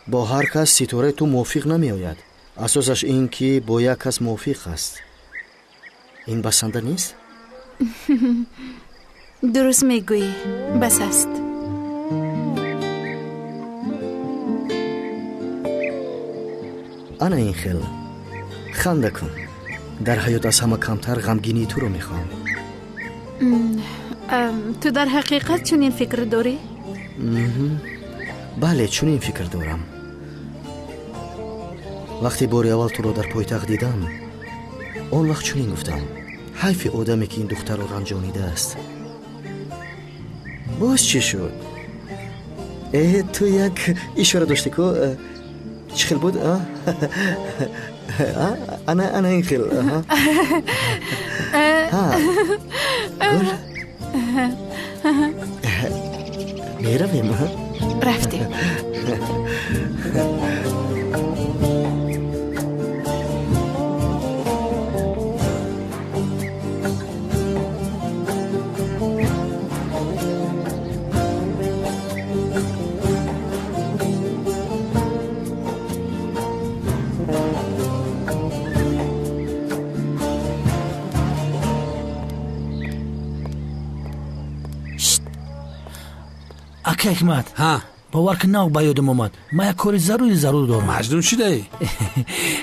Speaker 10: با هر کس ستاره تو موافق نمی آید. اساسش این که با یک کس موافق است. این بسنده نیست؟
Speaker 11: درست میگویی، بس است.
Speaker 10: انا این خیل خنده کن. در حیات از همه کمتر غمگینی تو رو میخوام.
Speaker 11: تو در حقیقت چنین فکر داری؟
Speaker 10: بله چنین فکر دارم. وقتی باری اول تو رو در پایتخت دیدم اون وقت چنین گفتم حیف آدمی که این دختر رو رنجانیده است. باز چی شد؟ تو یک اشاره داشتی که چی خیل بود؟ انا این خیل گل میرویم.
Speaker 11: رفتیم.
Speaker 8: اکا حکمت باور کن نه با یادم اومد. من یک کاری ضرور دارم.
Speaker 12: مجنون چی دی؟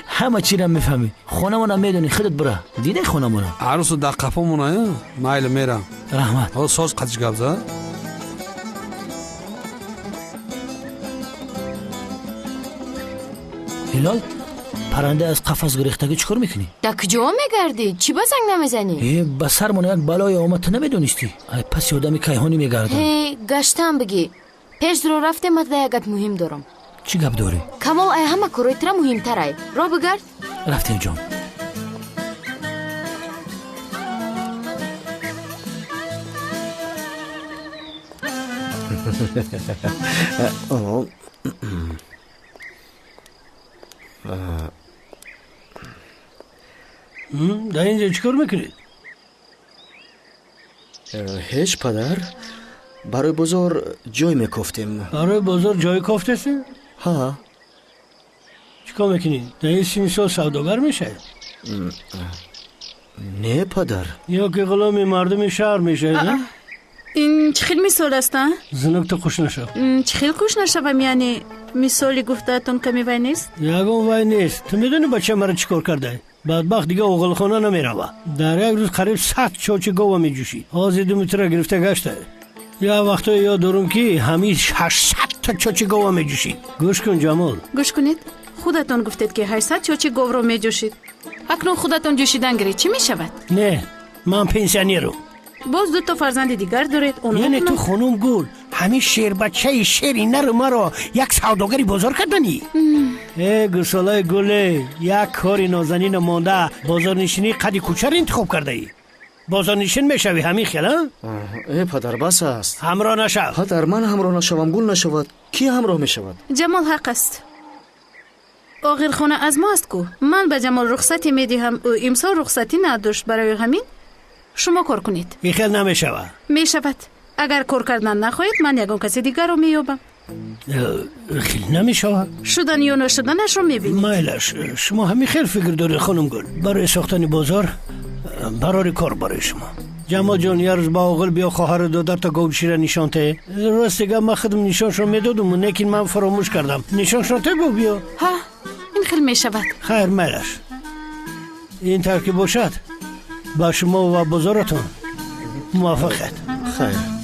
Speaker 8: همه چی را میفهمی. خونمون میدونی. خودت برا دیده خونمون.
Speaker 12: عروس در قفامونه مایل میرم.
Speaker 8: رحمت.
Speaker 12: حالا ساز قدش گبزه.
Speaker 8: هلال پرنده از قفس گریختگی چیکار میکنی؟
Speaker 20: در کجا میگردی؟ چی بزنگ نمیزنی؟
Speaker 8: به سرمون یک بلای آمد تو نمیدونستی؟ پس یادم کیهانی میگردم.
Speaker 20: گشتم بگی. پیش رو رفته من یک گپ مهم دارم.
Speaker 8: چی گپ داری؟
Speaker 20: کمال ای همه کارایت را مهم ترای. را بگرد.
Speaker 8: رفتیم جان. در اینجا چیکار میکنید؟
Speaker 10: هیچ پدر. برای بازار جای میکفتیم.
Speaker 8: برای بازار جای کفتستی؟
Speaker 10: ها.
Speaker 8: چیکار میکنید؟ در این 30 سال سوداگر میشه؟
Speaker 10: نه پدر.
Speaker 8: یا که غلام مردم شهر میشه؟
Speaker 11: این چه خیلی مثال است؟
Speaker 8: زنک تو خوش نشو.
Speaker 11: چه خیلی خوش نشوم، یعنی مثالی گفتهتون کمی وای نیست؟
Speaker 8: یکم وای نیست. تو میدونی بچه مرا چیکار کرده؟ بدبخت دیگه اوغل خانه نمیروه. در یک روز قریب 100 چاچ گاو میجوشید. آز 2 متر گرفته گشته. یا وقتا یاد دارم که همیش 800 تا چاچ گاو میجوشید. گوش کن جمال.
Speaker 11: گوش کنید. خودتون گفتید که 800 چاچ گاو رو میجوشید. اکنون خودتون جوشیدن گری چی میشود؟
Speaker 8: نه من پنسیونرم.
Speaker 11: باز 2 تا فرزند دیگر دارید.
Speaker 8: یعنی تو خانم گل همین شیر بچه شیری نرو مرا یک سوداگری بازار کردنی؟ گسالای گله یک کاری نازنین مانده بازار نشینی قدی کوچه رو انتخاب کرده ای. بازار نشین میشوی همین خیلی؟
Speaker 10: پدر بس است.
Speaker 8: همراه نشو.
Speaker 10: پدر من همراه نشوم گل نشود. کی همراه میشود؟
Speaker 11: جمال حق است. آخر خانه از ماست کو. من به جمال رخصتی میدهم. او امسال رخصتی نداشت. برای همین شما کار کنید.
Speaker 8: این خیلی نمیشود.
Speaker 11: میشود. اگر کار کردن نخواهید من یگان کسی دیگر رو مییابم.
Speaker 8: خیلی نمیشه.
Speaker 11: شدن یا نشدنش رو میبینی.
Speaker 8: مایلش شما همین خیلی فکر داری خانم گل. برای ساختن بازار برای کار برای شما. جمال جان یه روز با آقل بیا خواهر دادر تا گوشی نشان ته. راستگاه من خودم نشانشو میدادم لیکن من فراموش کردم. نشانشو ته بیا.
Speaker 11: ها این خیلی میشود.
Speaker 8: خیر مایلش این ترکیب باشد با شما و بازارتون موافقت.
Speaker 10: خیر.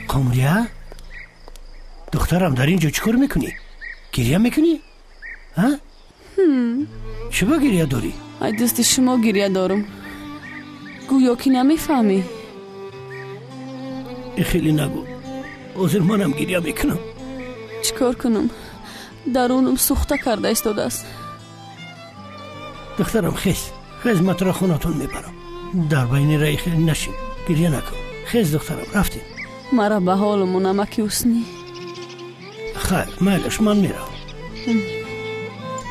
Speaker 8: قمریه دخترم در اینجا چیکار میکنی؟ گریه میکنی؟ ها؟ چه با گریه داری؟
Speaker 21: ای دوست شما گریه دارم گویا که نمیفهمی.
Speaker 8: خیلی نگو عذر منم گریه میکنم.
Speaker 21: چیکار کنم؟ درونم سوخته کرده ایستاده است.
Speaker 8: دخترم خیز مطرح خونتون میبرم. در بین رای خیلی نشین. گریه نکن. خیز دخترم رفتیم.
Speaker 21: مرا به حالمو نمکی حسنی.
Speaker 8: خیر مالش من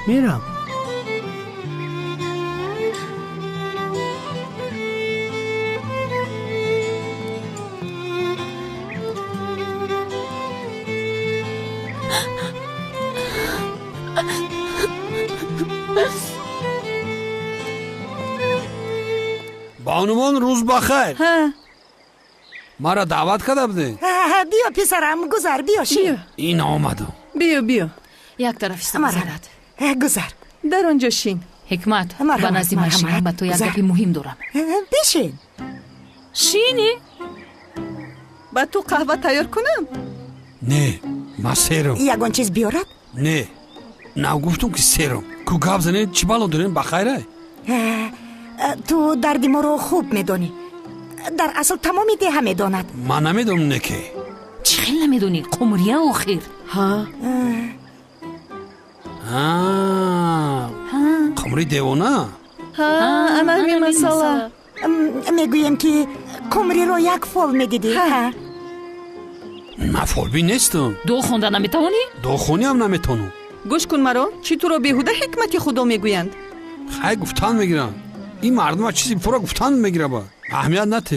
Speaker 8: میرم.
Speaker 12: بانوان روز بخیر. مرا دعوت کرده بودی؟
Speaker 19: بیا پسرم گذر بیا شیم.
Speaker 12: این آمدم.
Speaker 13: بیا
Speaker 3: یک طرف استمزارد.
Speaker 13: گذر در آنجا شین.
Speaker 3: حکمت به نزدی من شیرم به تو یک گپی مهم دارم.
Speaker 19: بشین.
Speaker 3: شینی؟
Speaker 13: با تو قهوه تیار کنم؟
Speaker 12: نه من سیرم.
Speaker 19: یگان چیز بیارد؟
Speaker 12: نه گفتم که سیرم. کو گپ زنید چی بالا دارین بخیره؟
Speaker 19: تو دردی ما رو خوب میدونی. در اصل تمامی ده میداند.
Speaker 12: من نمیدونم نکه.
Speaker 3: چی خیلی نمیدونی؟ قمریه آخر.
Speaker 12: قمری دیوانه.
Speaker 19: اما همین مسئله. میگویم که قمری رو یک فال میدیدی.
Speaker 12: من فال بی نیستم.
Speaker 3: دو خونده نمیتونی؟
Speaker 12: دو خونی هم نمیتونم.
Speaker 13: گوش کن مرا. چی تو رو بیهوده حکمتی خدا میگویند؟
Speaker 12: خیلی گفتن میگیرن. این مردم ها چیزی پورا گفتن میگیره با اهمیت نته.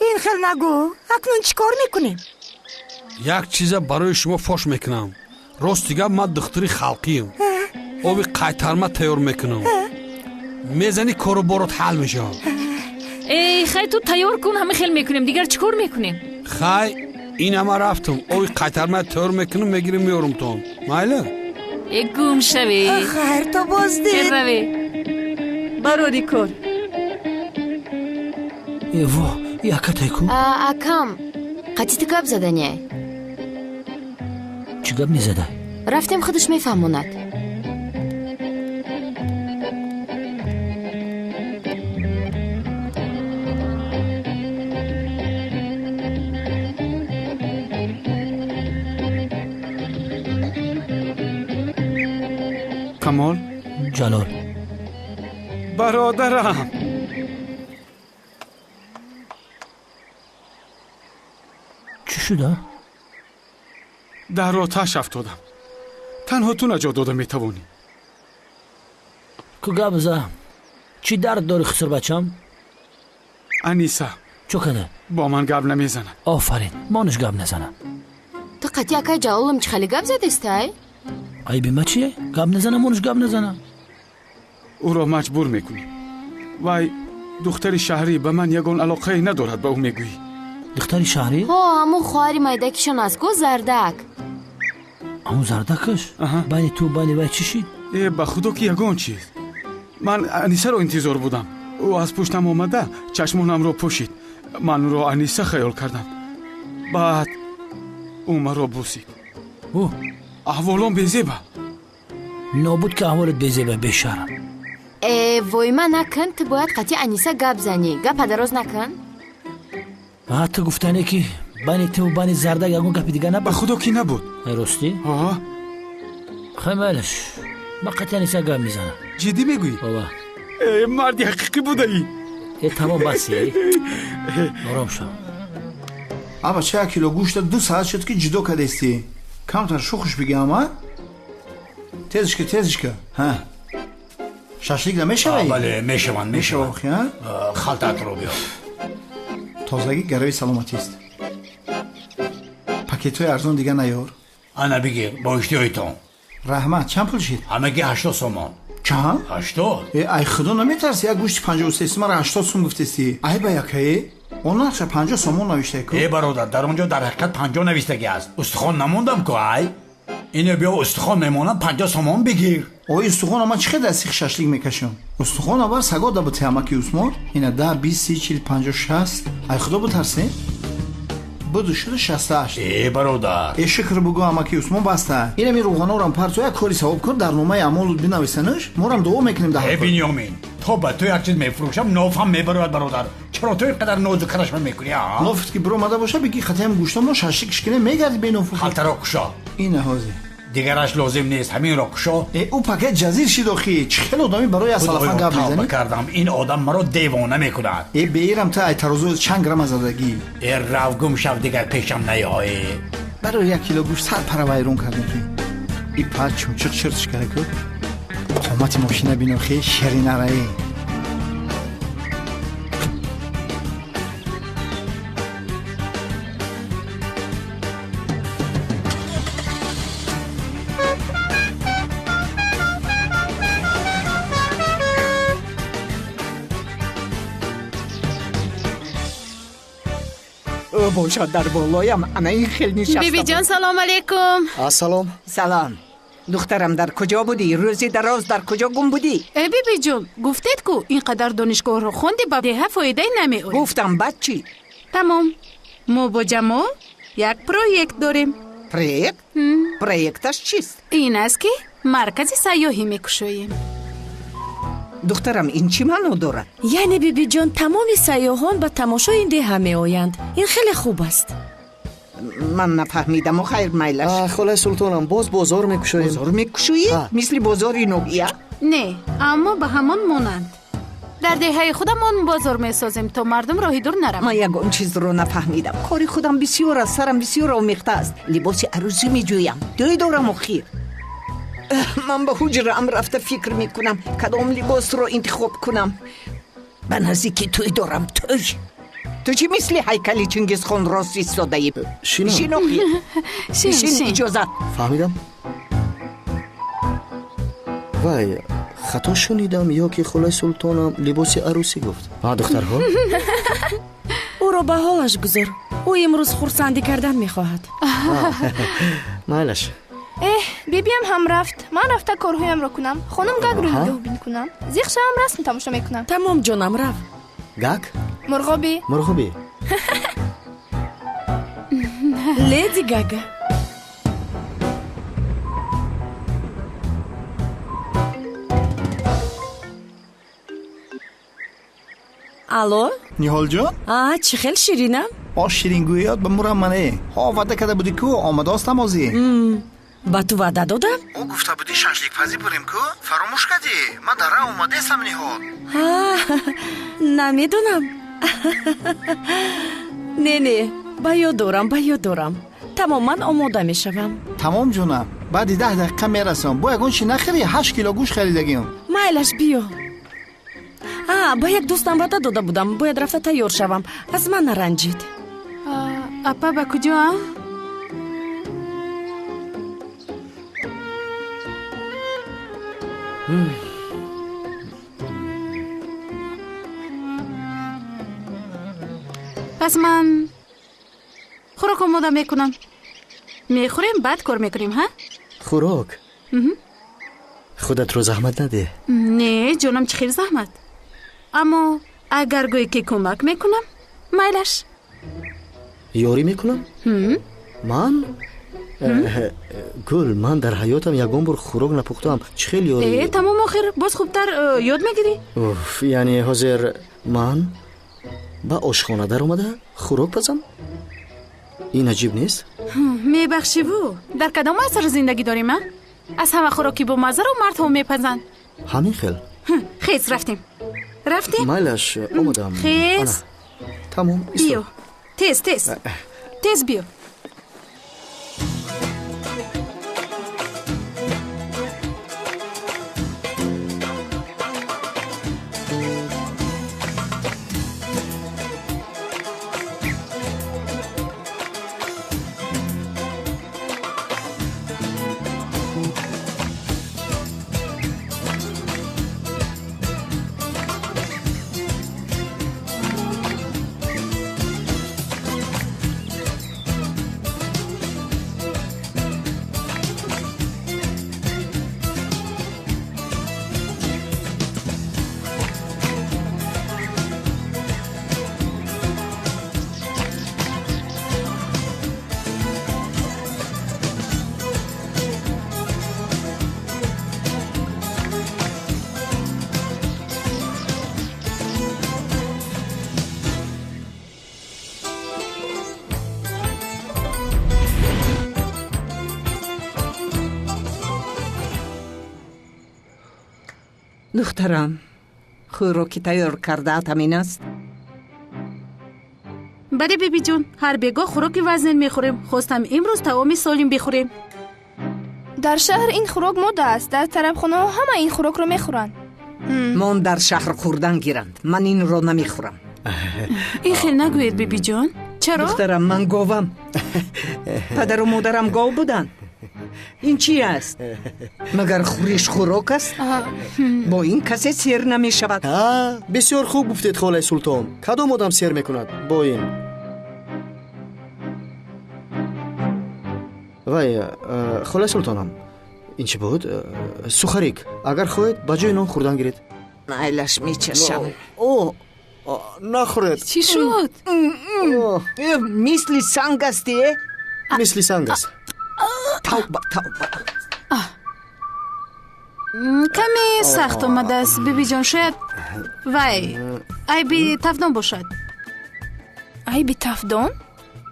Speaker 19: این خیلی نگو. اکنون چیکار میکنیم؟
Speaker 12: یک چیز برای شما فاش میکنم. راست دیگه من دختری خلقیم. آبی قیترمه تیار میکنم. میزنی کارو برات حل میشه.
Speaker 3: ای خیلی تو تیار کن همه خیلی میکنیم. دیگر چیکار میکنیم؟
Speaker 12: خیلی این همه رفتم. آبی قیترمه تیار میکنم میگیریم میارم تو. مایله؟
Speaker 3: ای گم شوی.
Speaker 19: خیر تو بازدید.
Speaker 13: براری کار.
Speaker 8: ایوا یکتی کو؟
Speaker 20: اکم قطیت گپ زدنیه.
Speaker 8: چی گپ میزده؟
Speaker 20: رفتیم خودش میفهموند.
Speaker 12: کمال
Speaker 8: جلال
Speaker 12: برادرم
Speaker 8: چی شده؟
Speaker 12: در آتش افتادم. تنها تو نجات داده میتوانی.
Speaker 8: که گپ زه چی درد داری خسر بچم؟
Speaker 12: انیسه
Speaker 8: چو کده؟
Speaker 12: با من گپ نمیزنه.
Speaker 8: آفرین مانش گپ نزنه.
Speaker 20: تو قطعی اکای جلالم چی خیلی گپ زده استای؟
Speaker 8: ای بیمه چیه؟ گپ نزنه مانش گپ نزنه.
Speaker 12: او را مجبور میکنی. وای دختر شهری به من یگان علاقه ندارد به او میگویی.
Speaker 8: دختر شهری؟
Speaker 20: ها همون خواهری مایدکشون از گو زردک.
Speaker 8: همون زردکش؟ بین تو بین وای چی شید؟
Speaker 12: به خدا که یگان چیز. من انیسه رو انتظار بودم. او از پشتم آمده چشمانم رو پوشید. من رو انیسه خیال کردم. بعد او مرا بوسید.
Speaker 8: او
Speaker 12: احوالم بیزیبه.
Speaker 8: نابود که احوالت بیزیبه بیشرم.
Speaker 20: وای من نکن تو باید قطعی انیسه گپ زنی. گپ دراز نکن.
Speaker 8: حتی گفتنه که بین تو و بین زردک یگون گپ دیگه نبود.
Speaker 12: به خدا که نبود.
Speaker 8: راستی؟ خیمالش با قطعی انیسه گپ میزنه.
Speaker 12: جدی میگویی؟
Speaker 8: بابا
Speaker 12: مردی حقیقی بوده ای.
Speaker 8: تمام بسی. آرام شو.
Speaker 5: аба ча кило гӯшта 2 соат шуд ки ҷудо кардестӣ. камтар шухш бигам а? тезишка ҳа шашлик намешавад?
Speaker 15: бале мешаванд
Speaker 5: мешавад
Speaker 15: халтатро биё.
Speaker 5: тозагӣ гарои саломатист. пакетҳои арзон дига наёр.
Speaker 15: ана бигир бо иштиҳоитон.
Speaker 5: раҳмат. чанд пул шид?
Speaker 15: ҳамагӣ 80 сомон.
Speaker 5: чанд?
Speaker 15: 80.
Speaker 5: ай худо наметарси як гӯшти 53 сомонро 80 сом гуфтести? ай ба якае он нақша 50 сомон навиштаку.
Speaker 15: бародар дар онҷо дар ҳақиқат 50 навистагӣ аст. устухон намондам ку ай. ино биё устухон мемонад 50 сомон бигир.
Speaker 5: ой устухон ман чӣ қадар сих шашлик мекашам? устухон авар саго да бути амаки усмон. ина 10 20 30 40 50 60. ай худо бутарсе. буду шуда 68.
Speaker 15: бародар.
Speaker 5: шукр бугӯ амаки усмон баста. ина ми руғанорам парту як кори савоб кун дар номаи амол бинависанаш. морам дуо мекунем дар
Speaker 15: бинёмин. то ба ту як чиз мефурӯшам нофам мебарояд бародар. чаро ту ин қадар нозук карашма мекунӣ а?
Speaker 5: нофит ки биромада боша биги хатаям гӯшта мо шашлик шикине мегарди бенофут.
Speaker 15: халтаро кушо.
Speaker 5: ина ҳозир.
Speaker 15: дигараш лозим нест ҳаминро кушо.
Speaker 5: ӯ пакет ҷазир шид охи. чӣ хел одамӣ барои асалафан гап мезанӣ?
Speaker 15: кардам ин одам маро девона мекунад.
Speaker 5: беирам та ай тарозу чанд грамма задагӣ.
Speaker 15: рав гум шав дигар пешам наёе.
Speaker 5: барои 1 кило гӯшт сар пара вайрон кардем ки. и пач чумчуқ чиртш караку. қомати мошина бинохи шеринарае.
Speaker 17: бошад дар болоям ана ин хел нишастам.
Speaker 11: бибиҷон салом алейкум.
Speaker 10: ассалом.
Speaker 17: салом. духтарам дар куҷо будӣ? рӯзи дароз дар куҷо гум будӣ?
Speaker 11: бибиҷон гуфтед ку ин қадар донишгоҳро хонди ба деҳа фоидаи намеояд.
Speaker 17: гуфтам баъд чӣ?
Speaker 11: тамом. мо бо ҷамоъ як проект дорем.
Speaker 17: проект? проекташ чист?
Speaker 11: ин аст ки маркази сайёҳӣ мекушоем.
Speaker 17: духтарам ин чӣ маъно дорад?
Speaker 2: яъне бибиҷон тамоми сайёҳон ба тамошои ин деҳа меоянд. ин хеле хуб аст.
Speaker 17: ман нафаҳмидам. хайр майлаш.
Speaker 10: холаи султонам боз бозор мекушоем.
Speaker 17: бозор мекушоӣ? мисли бозори ноҳия?
Speaker 11: не аммо ба ҳамон монанд. дар деҳаи худамон бозор месозем то мардум роҳи дур нараванд.
Speaker 17: ман ягон чизро нафаҳмидам. кори худам бисёр аст. сарам бисёр омехтааст. либоси арӯзӣ меҷӯям. дӯй дорам охир. ман ба ҳуҷраам рафта фикр мекунам кадом либосро интихоб кунам. ба наздики тӯй дорам. тӯй ту чӣ мисли ҳайкали чингизхон рост истодаӣ? шин охир. шин иҷозат.
Speaker 10: фаҳмидам. вай хато шунидам ё ки холаи султонам либоси арӯсӣ гуфт? духтарҳо
Speaker 2: ӯро ба ҳолаш гузор. ӯ имрӯз хурсандӣ кардан мехоҳад.
Speaker 10: майлаш.
Speaker 16: бибиам ҳам рафт. ман рафта корҳоямро кунам. хонум гагро нигоҳубин кунам. зиқшаам расм тамошо мекунам.
Speaker 2: тамом ҷонам рав.
Speaker 10: гак?
Speaker 16: мурғоби.
Speaker 10: мурғоби.
Speaker 2: леди гага. алло
Speaker 5: ниҳолҷон?
Speaker 2: чӣ хел ширинам?
Speaker 5: ош ширингӯиёт ба мурам мане. ҳо ваъда карда будӣ ку омадост намозӣ.
Speaker 2: ба ту ваъда додам?
Speaker 5: ӯ гуфта будӣ шашликпазӣ бурем ку? фаромӯш кардӣ. ман дар рав омадаестам ниҳол.
Speaker 2: намедонам. не ба ёд дорам. тамом ман омода мешавам.
Speaker 5: тамом ҷонам. баъди 10 дақиқа мерасам. бо ягон чӣ нахари 8 кило гӯшт харидагиём.
Speaker 2: майлаш биё. ба як дӯстам ваъда дода будам. бояд рафта тайёр шавам. аз ман наранҷид.
Speaker 11: апа ба куҷо? пас ман хӯрок омода мекунам. мехӯрем баъд кор мекунем ҳа?
Speaker 10: хӯрок? худатро заҳмат надеҳ.
Speaker 11: не ҷонам чӣ хел заҳмат. аммо агар гӯе ки кӯмак мекунам майлаш.
Speaker 10: ёрӣ мекунам? ман? гул ман дар ҳаётам ягон бор хӯрок напухтаам. чӣ хел ёрӣ?
Speaker 11: тамом охир боз хубтар ёд мегирӣ.
Speaker 10: яъне ҳозир ман ба ошхона даромада хӯрок пазам? ин аҷиб нест?
Speaker 11: мебахшиву дар кадом аср зиндагӣ дорем? аз ҳама хӯроки бо маззаро мардҳо мепазанд.
Speaker 10: ҳамин хел?
Speaker 11: хез рафтем.
Speaker 10: майлаш омадам.
Speaker 11: хез
Speaker 10: тамом
Speaker 11: биё тез تیز بیا.
Speaker 17: دخترم خوراکی تیار کرده همین است؟
Speaker 11: بله بیبی جون، هر بگاه خوراک وزن میخوریم. خواستم امروز طعام سالم بخوریم.
Speaker 16: در شهر این خوراک مد است. در طرف خانه ها همه این خوراک رو میخورن.
Speaker 17: من در شهر خوردن گیرند. من این رو نمیخورم.
Speaker 11: این خیلی نگوید بیبی جون. چرا؟
Speaker 17: دخترم من گاوم. پدر و مادرم گاو بودن. این چی است؟ مگر خوریش خوراک است؟ با این کسی سیر نمی شود.
Speaker 10: بسیار خوب گفتید خاله سلطان. کدام آدم سیر میکند با این؟ وای خاله سلطانم، این چی بود؟ سوخاریک. اگر خواهید با جای نان خوردن گیرید.
Speaker 17: نیلش میچشم.
Speaker 10: نخورید.
Speaker 11: چی شد؟
Speaker 17: مثل سنگ استی؟
Speaker 10: مثل سنگ است.
Speaker 17: توبه.
Speaker 11: کمی سخت آمده است بیبی جان. شاید وای عیبی تفدان باشد.
Speaker 16: عیبی تفدان؟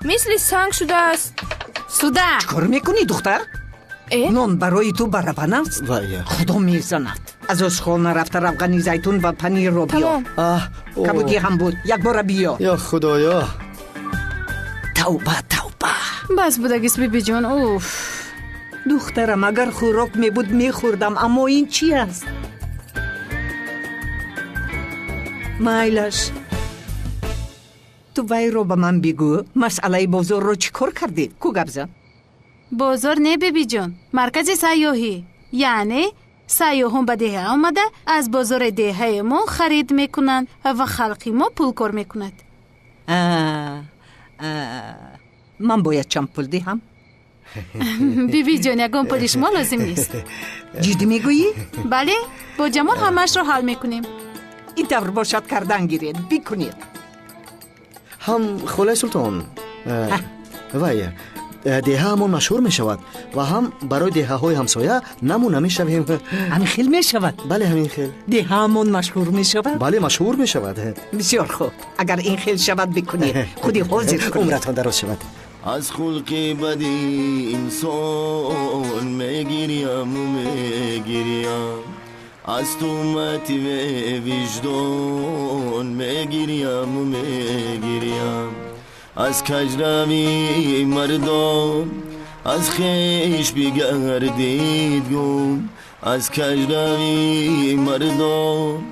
Speaker 16: مثل سنگ شده است.
Speaker 11: سوده.
Speaker 17: چکار میکنی دختر؟ نان برای تو برابر است؟ خدا میزند. از آشخانه رفته روغنی زیتون و پنیر رو بیا. کبودی هم بود. یک بار بیا.
Speaker 10: یا خدایا.
Speaker 17: توبه.
Speaker 11: بس بودگیست بیبی جان. اوف
Speaker 17: دخترم اگر خوراک می بود می خوردم، اما این چی است؟ مایلش تو وای رو به من بگو. مسئله بازار رو چی کار کردی؟ کو گبزه؟
Speaker 11: بازار نه بیبی جان، مرکز سیاحی. یعنی سیاحون به دهه آمده از بازار دهه ما خرید میکنند و خلقی ما پول کار میکند.
Speaker 17: من باید چند پول دهم؟
Speaker 11: بیبی جان یکم پول شما لازم نیست.
Speaker 17: جدی میگویی؟
Speaker 11: بله، با جمال همش رو حل میکنیم.
Speaker 17: این طور باشد کردن گیرید بکنید.
Speaker 10: هم خاله سلطان، وای دیه همون مشهور می شود و هم برای دیه های همسایه نمونه می شویم.
Speaker 17: همین خیل می شود؟
Speaker 10: بله همین خیل.
Speaker 17: دیه همون مشهور می شود؟
Speaker 10: بله مشهور می شود.
Speaker 17: بسیار خوب، اگر این خیل شود بکنید. خودی حاضر کنید.
Speaker 10: عمرتان دراز شود.
Speaker 6: از خلق بدی انسان میگیریم از تومت وجدان میگیریم از کجروی مردم از خیش بگردید گم از کجروی مردم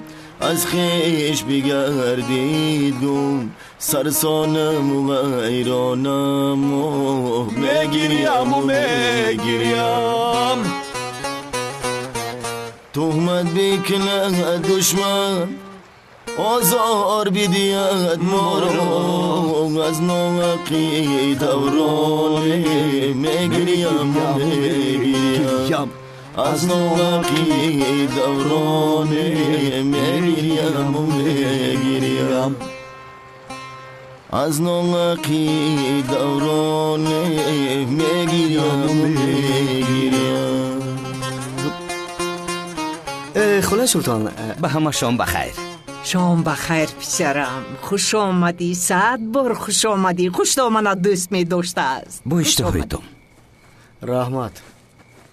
Speaker 6: از خیش بگردید گم سرسانم و ایرانم و میگیریم تهمت بکنه دشمن آزار بدید ما رو از ناقی دوران میگیریم از ناقی دوران میگیریم از ناقی دوران میگیریم
Speaker 10: خاله سلطان،
Speaker 7: به همه شام بخیر.
Speaker 17: شام بخیر پسرم. خوش آمدی. 100 بار خوش آمدی. خوش دامنت دوست می داشته است.
Speaker 7: با اشتهایتون.
Speaker 10: رحمت.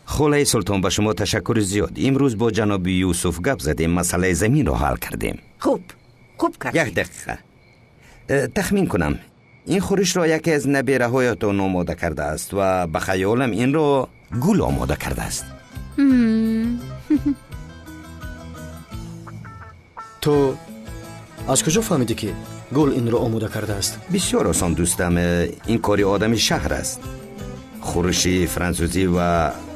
Speaker 7: خاله سلطان با شما تشکر زیاد. امروز با جناب یوسف گپ زدیم، مسئله زمین رو حل کردیم.
Speaker 17: خوب کرد.
Speaker 7: یک دقیقه تخمین کنم این خورش را یکی از نبیرهایتان آماده کرده است و به خیالم این را گل آماده کرده است.
Speaker 10: تو از کجا فهمیدی که گل این را آماده کرده است؟
Speaker 7: بسیار آسان دوستم، این کاری آدم شهر است. خورشی فرانسوزی و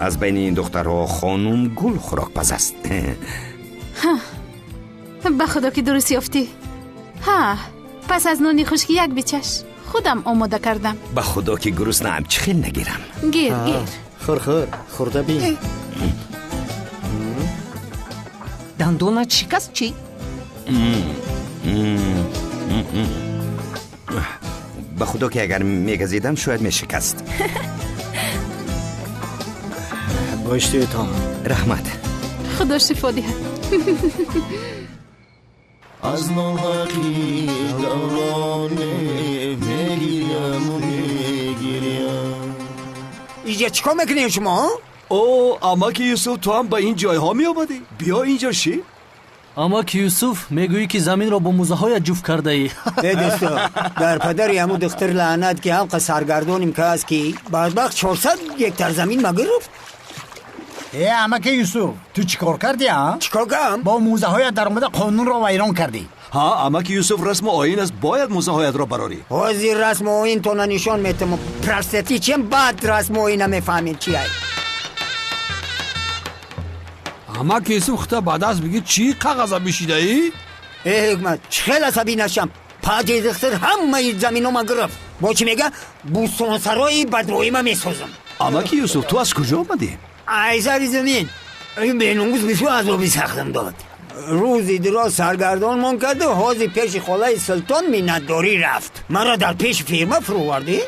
Speaker 7: از بین این دخترها خانم گل خوراک پز است.
Speaker 11: به خدا که درست یافتی. ها، پس از نونی خشکی یک بچش خودم آماده کردم.
Speaker 7: به خدا که گرسنه‌ام چخیل نگیرم.
Speaker 11: گیر
Speaker 10: خور خورده بین.
Speaker 17: دندونت شکست چی؟
Speaker 7: به خدا که اگر میگزیدم شاید میشکست.
Speaker 10: باشتی تا
Speaker 7: رحمت.
Speaker 11: خدا شفا دهد.
Speaker 6: از ناحقی دورانه میگیرم و میگیرم.
Speaker 9: اینجا چیکار میکنین شما؟
Speaker 14: او اما که یوسف تو هم به این جای ها می آمدی؟ بیا اینجا شی؟
Speaker 4: اما که یوسف میگویی که زمین را با موزه های جفت کرده ای.
Speaker 9: دوستا در پدری همو دختر لعنت که هم سرگردانیم که از که بدبخت 400 هکتار زمین مگرفت.
Speaker 15: اما که یوسف تو چیکار کردی ها؟
Speaker 9: چیکار کردم؟
Speaker 15: با موزه های در اومده قانون را ویران کردی.
Speaker 14: ها اما که یوسف رسم و آیین است، باید موزه هایت را براری.
Speaker 9: حاضر رسم و آیین تو نشان میتم پرستی چیم بعد رسم و آیین نمیفهمید چی هست.
Speaker 1: اما که یوسف خطا بعد از بگی چی کاغذا بشیده ای؟
Speaker 9: حکمت خیلی عصبی نشم. پاجی دختر همه زمینو ما گرفت. با چی میگه؟ بوستان سرای بدروی ما میسازم.
Speaker 14: اما که یوسف تو از کجا آمدی؟
Speaker 9: ایزاری زمین. این بینونگوز بسیار عذابی سختم داد. روزی دراز سرگردان من کرد و حاضی پیش خالای سلطان مینداری رفت. مرا در پیش فیرما فرووردی؟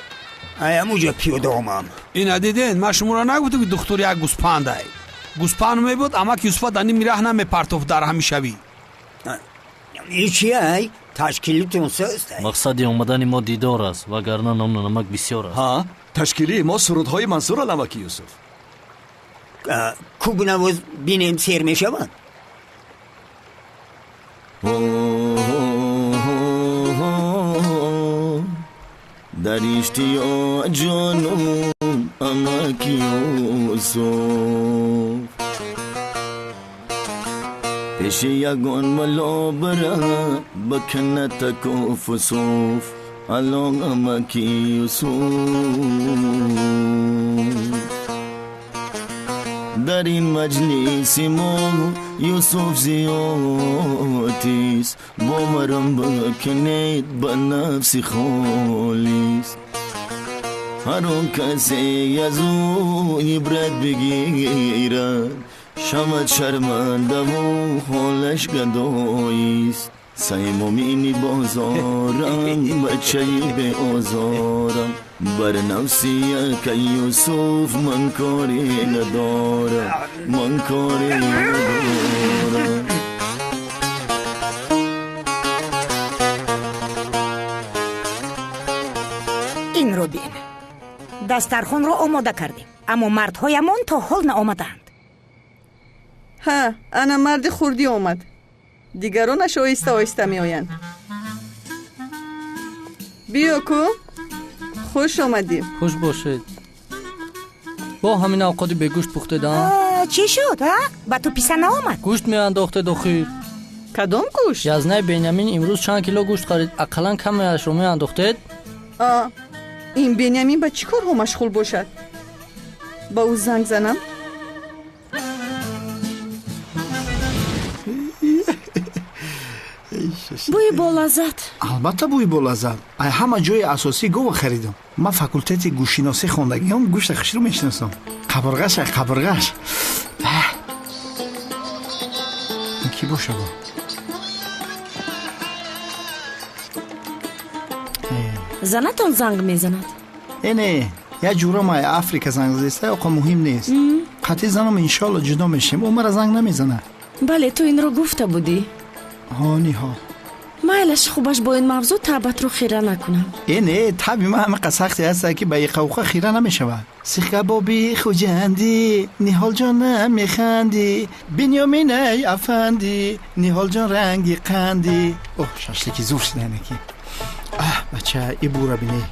Speaker 9: همونجا پیاده آمم.
Speaker 1: این ندیدین من شما را نگفتم که دکتر یک گوسپند ای. گوسپند میبود اما که یوسف دانی میره نمیپرتوف در همیشوی.
Speaker 9: این چیه؟ تشکیلیتون سست ای؟
Speaker 4: مقصد اومدن ما دیدار است وگرنه نام نمک بسیار است.
Speaker 14: ها تشکیلی ما سرودهای منصور علمکی یوسف.
Speaker 9: کوب نواز بینیم سیر میشوند.
Speaker 6: در اشتیاق جانم امکی یوسف پیش یگان ملا برا بکنه تکوف صوف الان امکی یوسف در این مجلس ما یوسف زیادیست با مرم بکنید به نفسی خالیست هر اون کسی از او عبرت بگیرد شمد شرمنده و حالش گداییست سیمومینی بازارم بچهی به آزارم بر نفسی که یوسف من کاری ندارم من کاری ندارم.
Speaker 19: این رو بین دسترخوان رو آماده کردیم اما مردهایمان تا حال نآمدند.
Speaker 13: ها انا مرد خوردی آمد. دیگرانش آیسته آیسته می آیند. بیا کو خوش آمدیم.
Speaker 22: خوش باشید. با همین اوقات به گوشت پختیدن.
Speaker 19: چی شد ها؟ با تو پیسه نآمد؟
Speaker 22: گوشت می انداخته داخل.
Speaker 13: کدام گوشت؟
Speaker 22: یزنه بنیامین امروز چند کیلو گوشت خرید. اقلا کمی اش رو می انداختید؟
Speaker 13: این بنیامین با چی کار ها مشغول باشد؟ با او زنگ زنم؟
Speaker 2: بوی болаззат.
Speaker 5: албатта бӯи болаззат. ай ҳама ҷои асосӣ гӯва харидам. ман факултети гӯшиносӣ хондагиам гӯшта хушрӯ мешиносам. қабрғаша қабрғаш. ки бошад?
Speaker 2: занатон занг мезанад.
Speaker 5: не як ҷурам ай африка занг зиста оқа муҳим нест. қатъи занам иншоалло ҷудо мешавем. ӯ мара занг намезанад.
Speaker 2: бале ту инро гуфта будӣ.
Speaker 5: ниҳо
Speaker 2: майлаш хубаш бо ин мавзӯъ таъбатро хира накунам.
Speaker 5: не таби ман ҳамақа сахте ҳаста ки ба иқауқа хира намешавад. сихкабоби хуҷанди ниҳолҷон намеханди бинёминай афанди ниҳолҷон ранги қанди. шашлики зур шиданаки بچه ای بورا بینی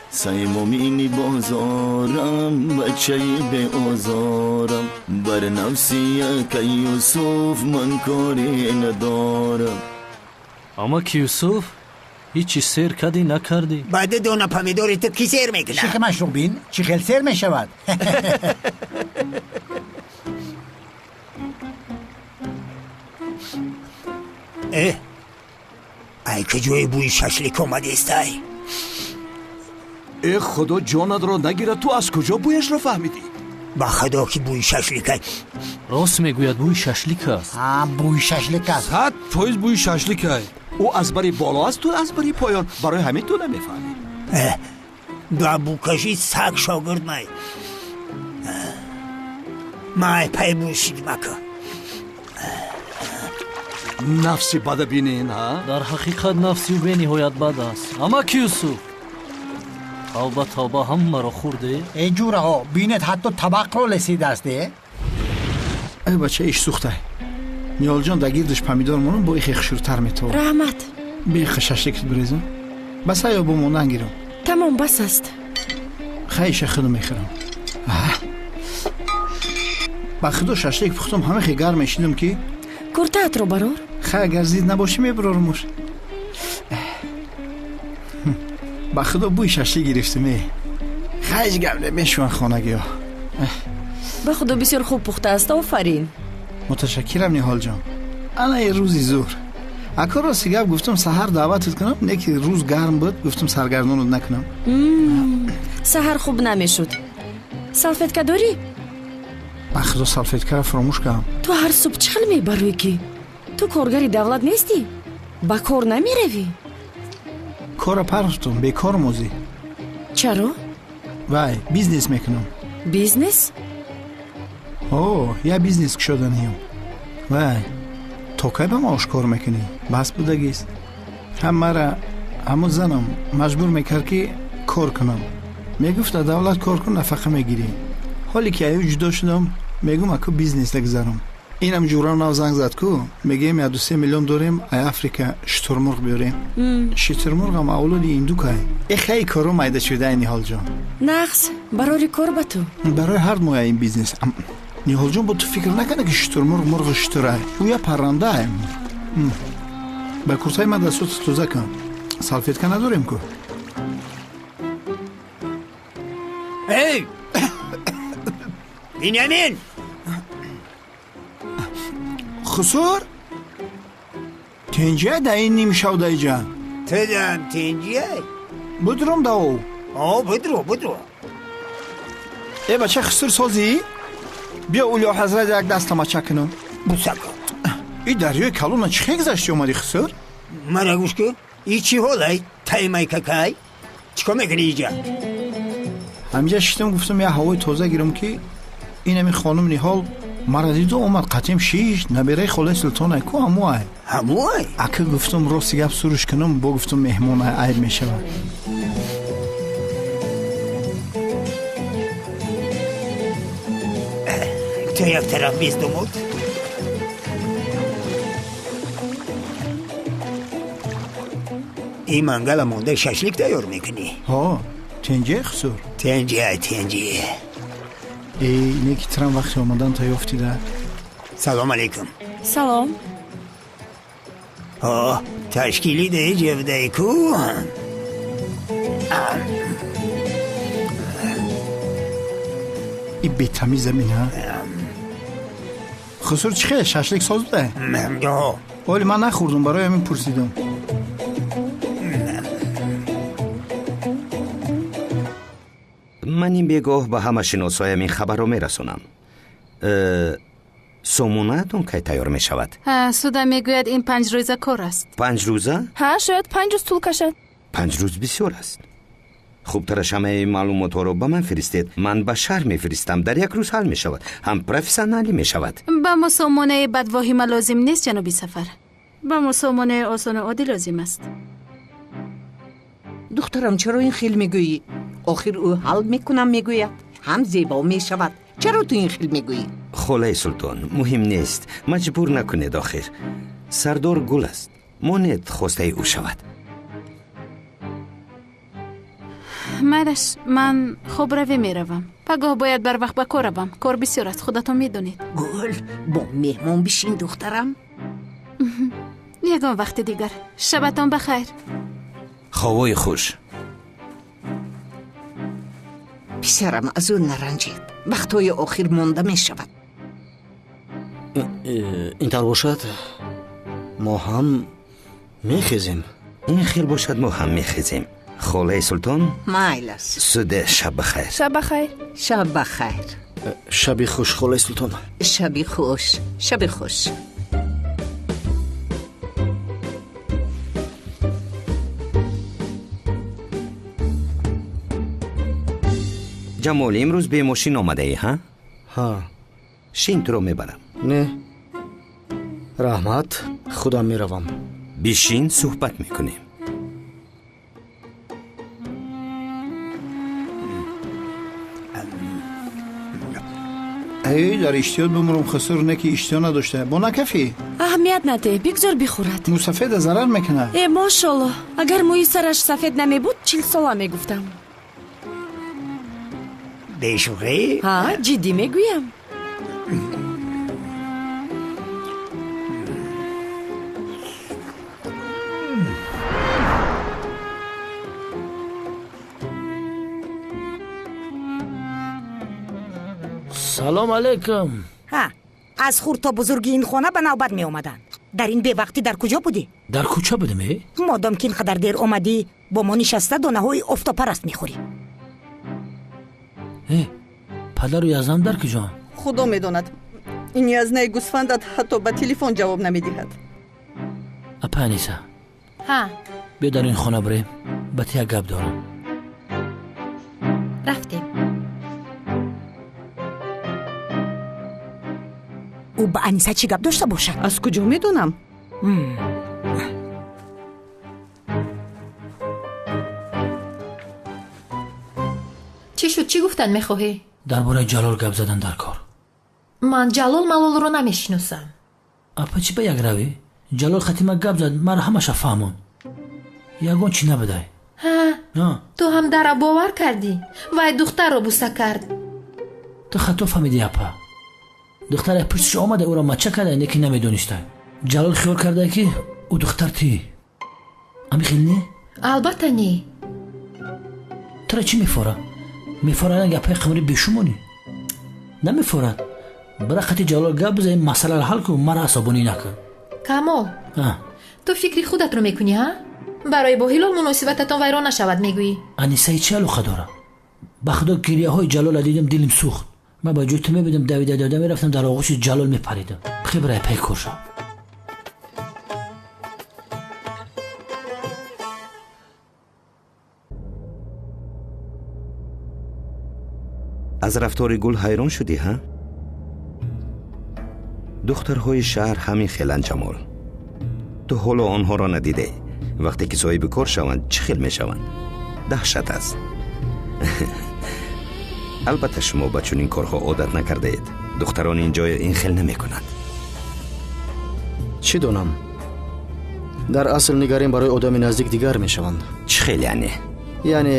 Speaker 6: سیمومینی بازارم بچه به آزارم بر نفسی که یوسف من کاری ندارم.
Speaker 4: اما که یوسف هیچی سیر کردی نکردی؟
Speaker 9: بعد دونه پمیدوری تو کی سیر میکنه؟
Speaker 15: شیخ مشروبین چی خیل سیر میشود؟
Speaker 9: ای که جوی بوی ششلیک اومده استای.
Speaker 14: ای خدا جانت را نگیرد، تو از کجا بویش را فهمیدی؟
Speaker 9: با خدا که بوی ششلیک
Speaker 4: راست میگوید بوی ششلیک است.
Speaker 15: بوی ششلیک است.
Speaker 1: حد پاییز بوی ششلیک است.
Speaker 14: او از بری بالا است، تو از بری پایان، برای همین تو نمیفهمی.
Speaker 9: دو بوکشی سگ شاگرد مای پای بوشید مکن.
Speaker 14: نفسی بده بینین ها؟
Speaker 4: در حقیقت نفسی به نهایت بد است. اما که یوسف توبه همه را خورده؟
Speaker 15: ای جوره ها بینت حتی طبق رو رسیده است.
Speaker 5: ای بچه ایش سوخته نیال جان دگیردش پمیدار مونم با ایخی خشورتر میتور.
Speaker 2: رحمت
Speaker 5: بیخ ششلیکت بریزم بس یا با موندن گیرم.
Speaker 2: تمام بس است.
Speaker 5: خیش خودم میخورم. با خدا ششلیک پختم همه خی گرم میشیدم که
Speaker 2: کرتات رو برار
Speaker 5: خی اگر زید نباشی میبرارمش. با خدا بوی ششلیک گرفتم. خیش گرم نمیشون خانگی ها.
Speaker 2: با خدا بسیار خوب پخته است. آفرین.
Speaker 5: متشکرم نیحال جان. انا یه روزی زور اکا را سیگب گفتم سحر دعوتت کنم نکی روز گرم بود گفتم سرگردانت نکنم.
Speaker 2: سحر خوب نمیشد. سالفتکه داری؟
Speaker 5: خدا سالفتکه را فراموش کنم.
Speaker 2: تو هر صبح چخل میبروی که تو کارگری دولت نیستی؟ با کار نمیروی؟
Speaker 5: کار پرفتم بیکار موزی.
Speaker 2: چرا؟
Speaker 5: وای بیزنس میکنم.
Speaker 2: بیزنس؟
Speaker 5: یا بیزنس شدنیم. وای تو که با ما آشکار میکنی بس بودگیست. همه را همون زنم مجبور میکرد که کار کنم. میگفت دولت کار کن نفقه میگیری. حالی که ایو جدا شدم میگم اکو بیزنس لگذارم. اینم جوران نو زنگ زد کو میگیم یا 2-3 میلیون داریم ای افریقا شترمرغ بیاریم. شترمرغ هم اولادی این دو که ای خیلی کارو مایده شده این نیحال جان.
Speaker 2: نقص برای کار با تو.
Speaker 5: برای هر موی این بیزنس. نیحال جان با تو فکر نکنه که شترمرغ مرغ شتره او یا پرنده هم. به کرسای من دستوت توزه کن. سالفیت که نداریم که.
Speaker 9: ای بینیامین
Speaker 5: خسور تنجه دا این نیم شو دای جان
Speaker 9: تدم تنجه
Speaker 5: بدروم داو
Speaker 9: بدرو
Speaker 5: ای بچه خسور سازی بیا اولیا حضرت یک دست ما چکنم
Speaker 9: بسکا
Speaker 5: ای دریای کلون چه گذشتی اومدی خسور
Speaker 9: مرا گوش که ای چی حالای تایمای ککای چکا میکنی ایجا
Speaker 5: همینجا شیدم گفتم یه هوای تازه گیرم که این همی خانم نیحال مرا دیدو اومد قطیم شیش نبیره خاله سلطان ایکو هموهای اکه گفتم راستی گپ سروش کنم با گفتم مهمون عیب میشه.
Speaker 9: تو یک طرف بیست دومود این منگل مونده ششلیک تیار میکنی.
Speaker 5: تنجه خسور
Speaker 9: تنجه
Speaker 5: ای نیکی ترم وقتی آمدن تا یافتیده.
Speaker 9: سلام علیکم.
Speaker 2: سلام.
Speaker 9: تشکیلی ده جفده کو
Speaker 5: ای بیتمیز زمین ها. خسور چی خیلی ششلیک ساز ده؟ ولی من نخوردم برای همین پرسیدم.
Speaker 7: من این بگاه به همه شناسایم این خبر رو میرسونم. سومونتون که تیار می شود؟
Speaker 11: سودا میگوید این 5 روزه کار است.
Speaker 7: 5 روزه؟
Speaker 16: شاید 5 روز طول کشد.
Speaker 7: 5 روز بسیار است. خوب ترش همه معلومات رو به من فرستید. من به شهر میفرستم، در یک روز حل می شود. هم پروفسیونالی می شود.
Speaker 11: با ما سومونه بدواهیمه لازم نیست جنابی سفر. با ما سومونه آسان عادی لازم است.
Speaker 17: دخترم چرا این خیل میگویی؟ آخر او حل میکنم میگوید هم زیبا میشود. چرا تو این خیل میگویی؟
Speaker 7: خاله سلطان مهم نیست، مجبور نکنید. آخر سردار گل است، مانید خواسته او شود.
Speaker 11: майдаш ман хоб равӣ меравам. пагоҳ бояд барвақт ба кор равам. кор бисёр аст, худатон медонед.
Speaker 17: гул бо меҳмон бишин духтарам.
Speaker 11: ягон вақти дигар. шабатон бахайр.
Speaker 7: ховои хуш.
Speaker 17: писарам аз ӯ наранҷед. вақтҳои охир монда мешавад.
Speaker 10: интар бошад мо ҳам мехезем.
Speaker 7: ин хел бошад мо ҳам мехезем. холаи султон
Speaker 17: майл аст.
Speaker 7: суде шаб бахайр.
Speaker 16: шаб бахайр.
Speaker 17: шаб бахайр.
Speaker 10: шаби хуш холаи султон.
Speaker 17: шаби хуш. шаби хуш.
Speaker 7: ҷамол имрӯз бемошин омадаӣ ҳа?
Speaker 10: ҳа.
Speaker 7: шин туро мебарам.
Speaker 10: не раҳмат, худам меравам.
Speaker 7: бишин суҳбат мекунем.
Speaker 5: ای در اشتیاد بمرم خسر نکی اشتیاد نداشته با نکفی
Speaker 2: اهمیت نده بگذار بخورد.
Speaker 5: مو سفید ضرر میکنه.
Speaker 2: ای ماشاءالله اگر موی سرش سفید نمی بود 40 ساله میگفتم.
Speaker 9: بشوخی؟
Speaker 2: ها جدی میگویم.
Speaker 22: салом алайкум.
Speaker 19: ها از خورد تا بزرگی این خانه به نوبت می اومدن. در این بی وقتی در کجا بودی؟
Speaker 22: дар кӯча будем е?
Speaker 19: مادام که اینقدر دیر اومدی با ما نشسته دانه های افتاپرست میخوری.
Speaker 22: падару яздам дар куҷоам?
Speaker 13: خدا میداند. این یزنه گوسفندت حتی به تلفن جواب نمیدهد.
Speaker 22: апа аниса
Speaker 3: ها
Speaker 22: бё дар ин хона бурем, ба ту як гап дорам.
Speaker 3: رفتیم.
Speaker 19: او با انیسه چی گپ داشته باشد؟
Speaker 13: از کجا میدونم؟
Speaker 3: چی شد؟ چی گفتن میخواهی؟
Speaker 22: дар бораи ҷалол гап задан дар кор.
Speaker 3: من جلال ملول رو نمیشناسم.
Speaker 22: апа чӣ ба як равӣ? ҷалол хатима гап зад, мара ҳамаша фаҳмонд. ягон чӣ набудай.
Speaker 3: ها تو هم در باور کردی وای دختر رو بوسه کرد.
Speaker 22: ту хато фаҳмидӣ апа. духтаре пуштиш омада ӯро мача карда неки намедонистай. ҷалол хиёл кардае ки ӯ духтар тӣ. амихел не?
Speaker 3: البته نی.
Speaker 22: тура чӣ мефора? мефорад гапҳои қимри бешумонӣ? намефорад. бара хати ҷалол гап биза ин масъаларо ҳал кун, мара асобонӣ накун.
Speaker 3: کامل تو فکری خودت رو میکنی ها؟ برای با هلال مناسبتتان ویران نشود میگویی.
Speaker 22: анисаи чӣ алоқа дора? ба худо гирияҳои ҷалола дидам дилим сӯхт. ман ба ҷои ту мебудам давида дода мерафтам дар оғӯши ҷалол мепаридам. бихи барай пай кор шав.
Speaker 7: аз рафтори гул ҳайрон шудӣ ҳа? духтарҳои шаҳр ҳамин хеланд ҷамол. ту ҳоло онҳоро надидей. вақте ки соҳиби кор шаванд чӣ хел мешаванд? даҳшат аст. албатта шумо ба чунин корҳо одат накардаед. духтарони ин ҷоя ин хел намекунанд.
Speaker 10: чӣ донам? дар асл нигарин барои одами наздик дигар мешаванд.
Speaker 7: чӣ хел яъне?
Speaker 10: яъне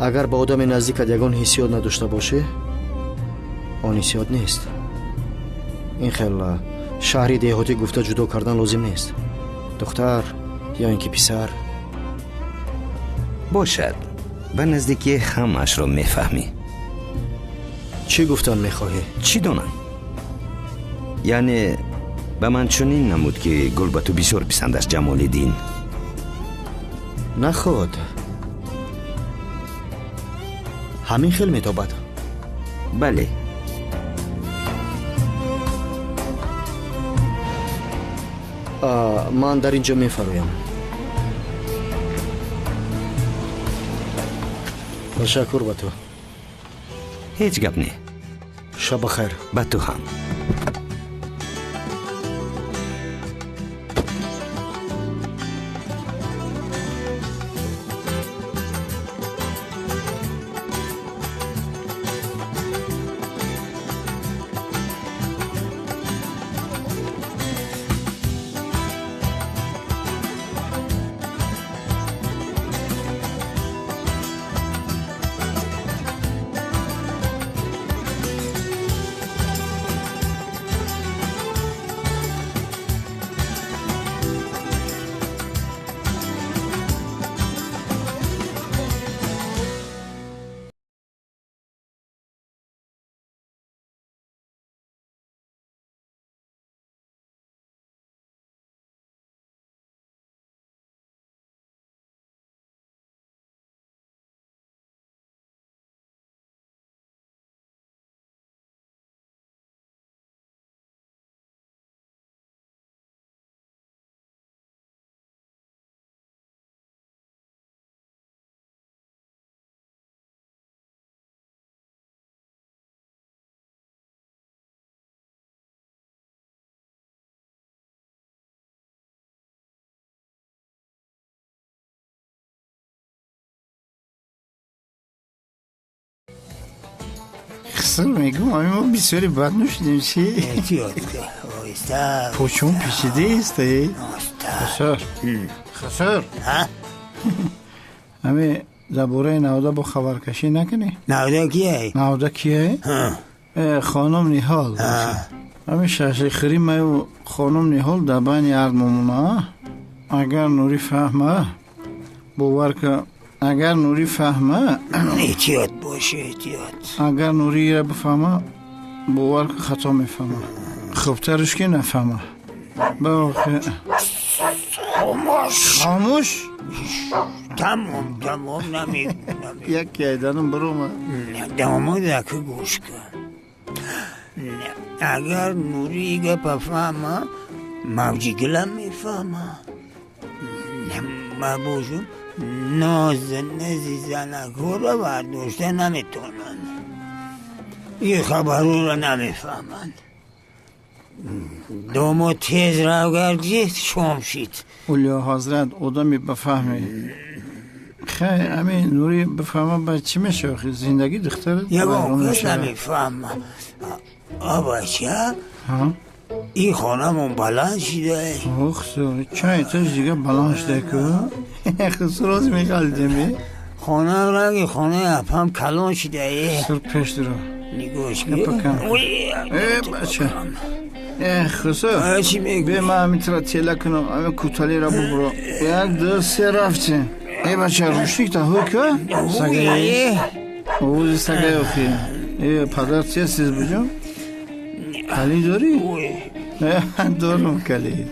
Speaker 10: агар ба одами наздикат ягон ҳиссиёт надошта бошӣ, он ҳиссиёт нест. ин хел шаҳри деҳотӣ гуфта ҷудо кардан лозим нест. духтар ё ин ки писар.
Speaker 7: бошад ба наздикӣ ҳамаашро мефаҳмӣ.
Speaker 10: чӣ гуфтан мехоҳӣ?
Speaker 7: чӣ донам? яъне ба ман чунин намуд ки гул ба ту бисёр писанд аст ҷамолиддин.
Speaker 10: наход ҳамин хел метобад.
Speaker 7: бале.
Speaker 10: ман дар ин ҷо мефароям. ташаккур ба ту.
Speaker 7: ҳеҷ гап не.
Speaker 10: шаба хайр.
Speaker 7: ба ту ҳам.
Speaker 5: خسر میگم ما بسیاری بد نوشیدیم چی؟ پوچون پیچیده است خسر همه درباره نهاده با خبرکشی نکنی؟ نهاده کیه؟ خانم نیحال همه شاشی خری ما خانم نیحال در بین یاد ممونه اگر نوری فهمه باور که اگر نوری فهمه
Speaker 9: احتیاط باشه احتیاط
Speaker 5: اگر نوری را بفهمه باور که خطا میفهمه خوبترش که نفهمه باخه خاموش
Speaker 9: تمام نمیگم
Speaker 5: یک ایدانم برو ما
Speaker 9: داماد که گوش کن اگر نوری گپ فهمه موجی گلم میفهمه ما بوشم نازنه زنکو رو برداشته نمیتونن یه خبرو رو نمیفهمن دومو تیز رو گردید شام شید
Speaker 5: اولیا حضرت آدمی بفهمه خیلی همین نوری بفهمه باید چی میشه آخی زندگی دختره
Speaker 9: یه باقی نمیفهمه بچه این خانمون بلند شده
Speaker 5: خسر چای تاش دیگه بلند شده که خسر راز میخالدمی
Speaker 9: خانه رنگی خانه اپم کلان شده
Speaker 5: خسر پیش درو
Speaker 9: نگوش
Speaker 5: بچه خسر به ما همین ترا تیله کنم همین کوتالی را ببرو یک دو سه رفتیم ای بچه روشنی تا هو که سگه اوزی سگه اخی ای پدر چیه سیز بجم کلی داری؟ دارم کلی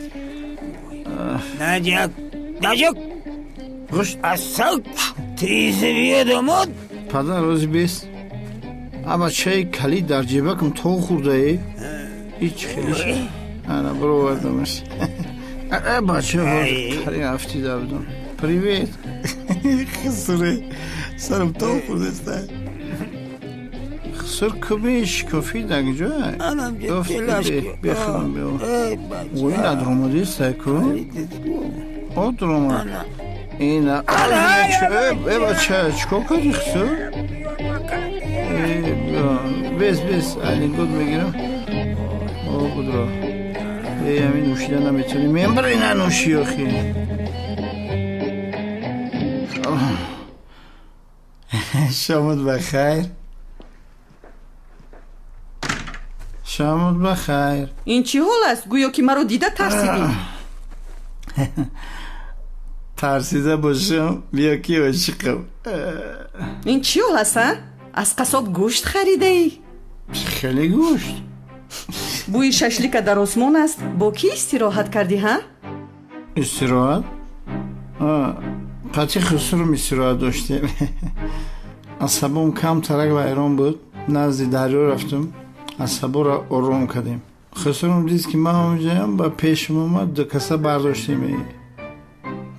Speaker 9: نجک اصلا تیزی بیاد آمد
Speaker 5: پدر روزی بیست اما چه کلی در جیبه کم تو خورده ای؟ هیچ خیلیش انا برو بردمش بچه کلی هفتی در بدم پریویت خسره سرم تو خورده است خسر کبیش کافی دنگ جای بخرم بیو وی ندرومدی سکو او درومد اینا ای بچه چکو کردی خسر بس علی گود میگیرم او بود را ای همین نوشیده نمیتونی میم برای ننوشی آخی شامت بخیر شامت بخیر
Speaker 13: این چی حال است؟ گویا که مرا دیده ترسیدی
Speaker 5: ترسیده باشم بیا کی عاشقم
Speaker 13: این چی حال است؟ از قصاب گوشت خریده ای؟
Speaker 5: خیلی گوشت
Speaker 13: بوی ششلیک در آسمان است با کی استراحت کردی ها؟
Speaker 5: استراحت؟ قطعی خسرم استراحت داشتیم عصبم کم ترک و ایران بود نزد دریا رفتم عصبا را آرام کردیم خسرم دید که من همونجایم با پیشم اومد دو کسه برداشتیم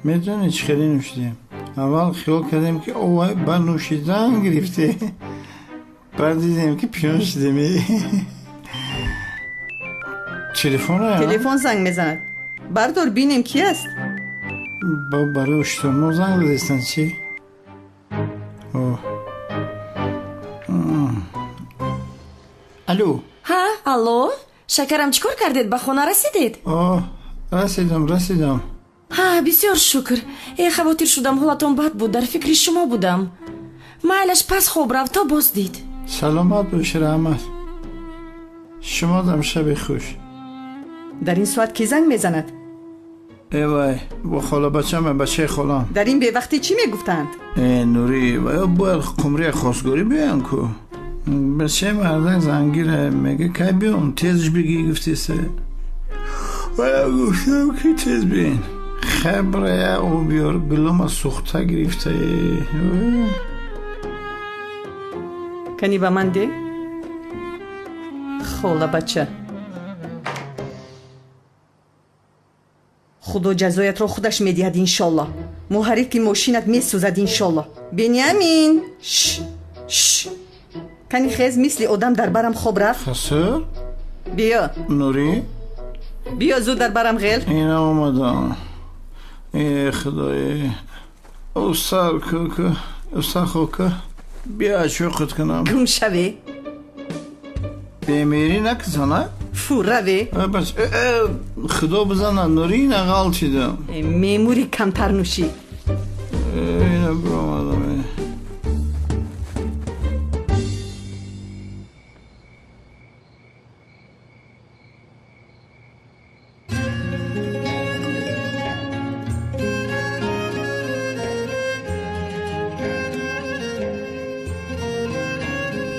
Speaker 5: میدونی چه خیلی نوشیدیم اول خیال کردیم که اوه با نوشیدن گرفته بعد دیدیم که پیان شدیم
Speaker 13: تلفن زنگ میزند بردار بینیم کی است
Speaker 5: برای اشترما زنگ دادستن چی؟ الو
Speaker 2: ها الو شکرم چیکار کردید به خونه رسیدید
Speaker 5: رسیدم
Speaker 2: ها بسیار شکر ای خواطر شدم حالتون بد بود در فکر شما بودم معلش پس خوب رفت تا باز دید
Speaker 5: سلامت باش رحمت شما دم شب خوش
Speaker 13: در این ساعت کی زنگ میزند
Speaker 5: ای وای با خاله بچه خالم
Speaker 13: در این به وقتی چی میگفتند
Speaker 5: نوری و باید قمری خواستگاری بیان کو بچه مردن زنگیره میگه که بیان تیزش بگی گفتی سه و گفتم که تیز بین خبره او بیار گلوم سوخته گرفته
Speaker 13: کنی با من ده خاله بچه خدا جزایت رو خودش میدهد انشالله محرک ماشینت میسوزد انشالله بنیامین کنی خیز مثل آدم در برم خواب رفت
Speaker 5: خسر
Speaker 13: بیا
Speaker 5: نوری
Speaker 13: بیا زود در برم غیل
Speaker 5: اینا اومدم ای خدای او سر که بیا چوقت کنم
Speaker 13: گم شوی
Speaker 5: بمیری نکزانه؟
Speaker 13: فو روی
Speaker 5: بس خدا بزنه نوری نقال چیدم
Speaker 13: میموری کمتر نوشی
Speaker 5: اینه برام آدمه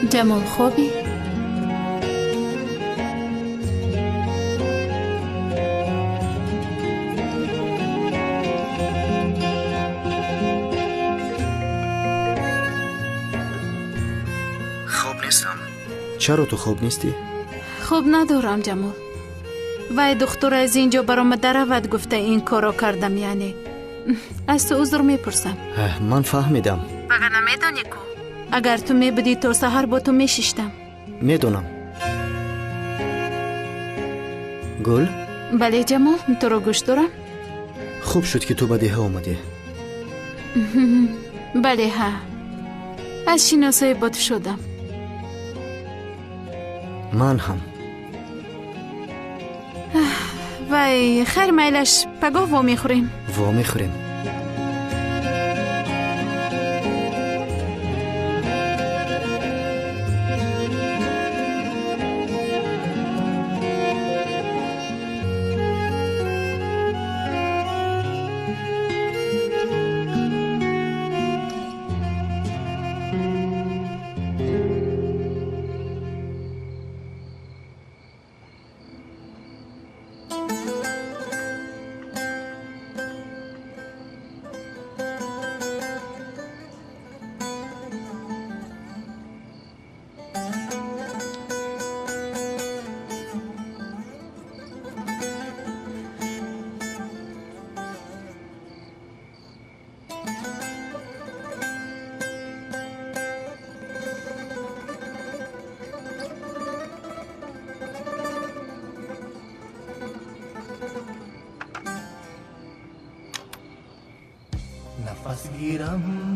Speaker 11: جمال خوبی؟
Speaker 10: خوب نیستم. چرا تو خوب نیستی؟
Speaker 11: خوب ندارم جمال. وای دختر از اینجا برآمده رود گفته این کارو کردم یعنی از تو عذر میپرسم.
Speaker 10: من فهمیدم.
Speaker 11: وگرنه میدانی کو اگر تو میبودی تا سحر با تو میشیشتم.
Speaker 10: میدونم. گل؟
Speaker 11: بله جمال تو رو گوش دارم.
Speaker 10: خوب شد که تو به دیه آمدی.
Speaker 11: بله ها از شناسای با تو شدم.
Speaker 10: من هم.
Speaker 11: وای خیر میلش پگاه وا میخوریم.
Speaker 10: وا میخوریم.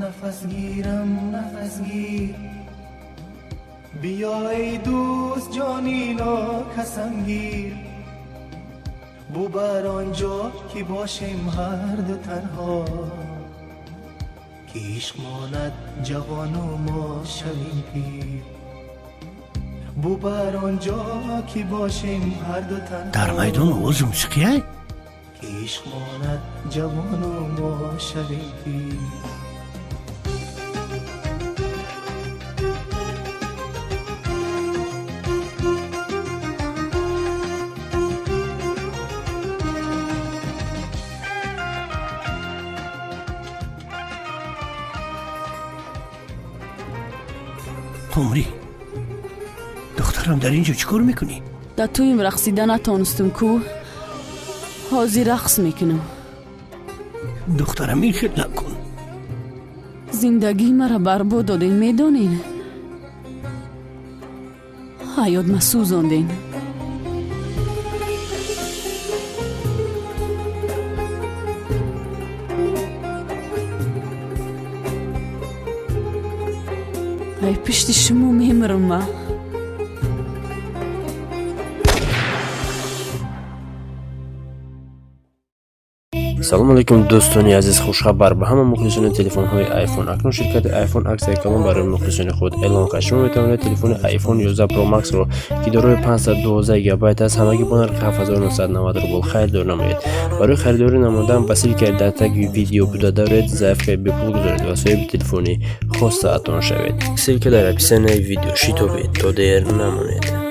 Speaker 18: نفس گیرم نفس گیر بیا ای دوست جانینا قسم گیر بو بر آنجا که باشیم هر دو تنها که عشق ماند جوان و ما شویم پیر بو بر آنجا که باشیم هر دو تنها
Speaker 8: در میدان آواز موسیقیه؟
Speaker 18: عشق ماند جوان و ما شویم پیر
Speaker 8: قمری دخترم در اینجا چیکار میکنی؟
Speaker 2: در تویم رقصیده نتانستم کو حاضی رقص میکنم.
Speaker 8: دخترم این خیل نکن.
Speaker 2: زندگی مرا برباد دادین میدانین. حیات ما سوزاندین. ای پشت شما میمرم ما.
Speaker 21: سلام علیکم دوستانی عزیز، خوشخبر به همه مخلصان تلفن های آیفون. اکنون شرکت آیفون عکس کامل برای مخلصان خود اعلان کرد. شما میتوانید تلفن آیفون 11 پرو مکس رو که دارای 512 گیگابایت است همگی با نرخ 7990 روبل خرید نمایید. برای خریداری نمودن بسیار که در تگ ویدیو بوده دارید ضعف که بپول گذارید و صاحب تلفنی خاص اتون شوید. سیل که در اپیسن ویدیو شیتو بید تا دیر نمونید.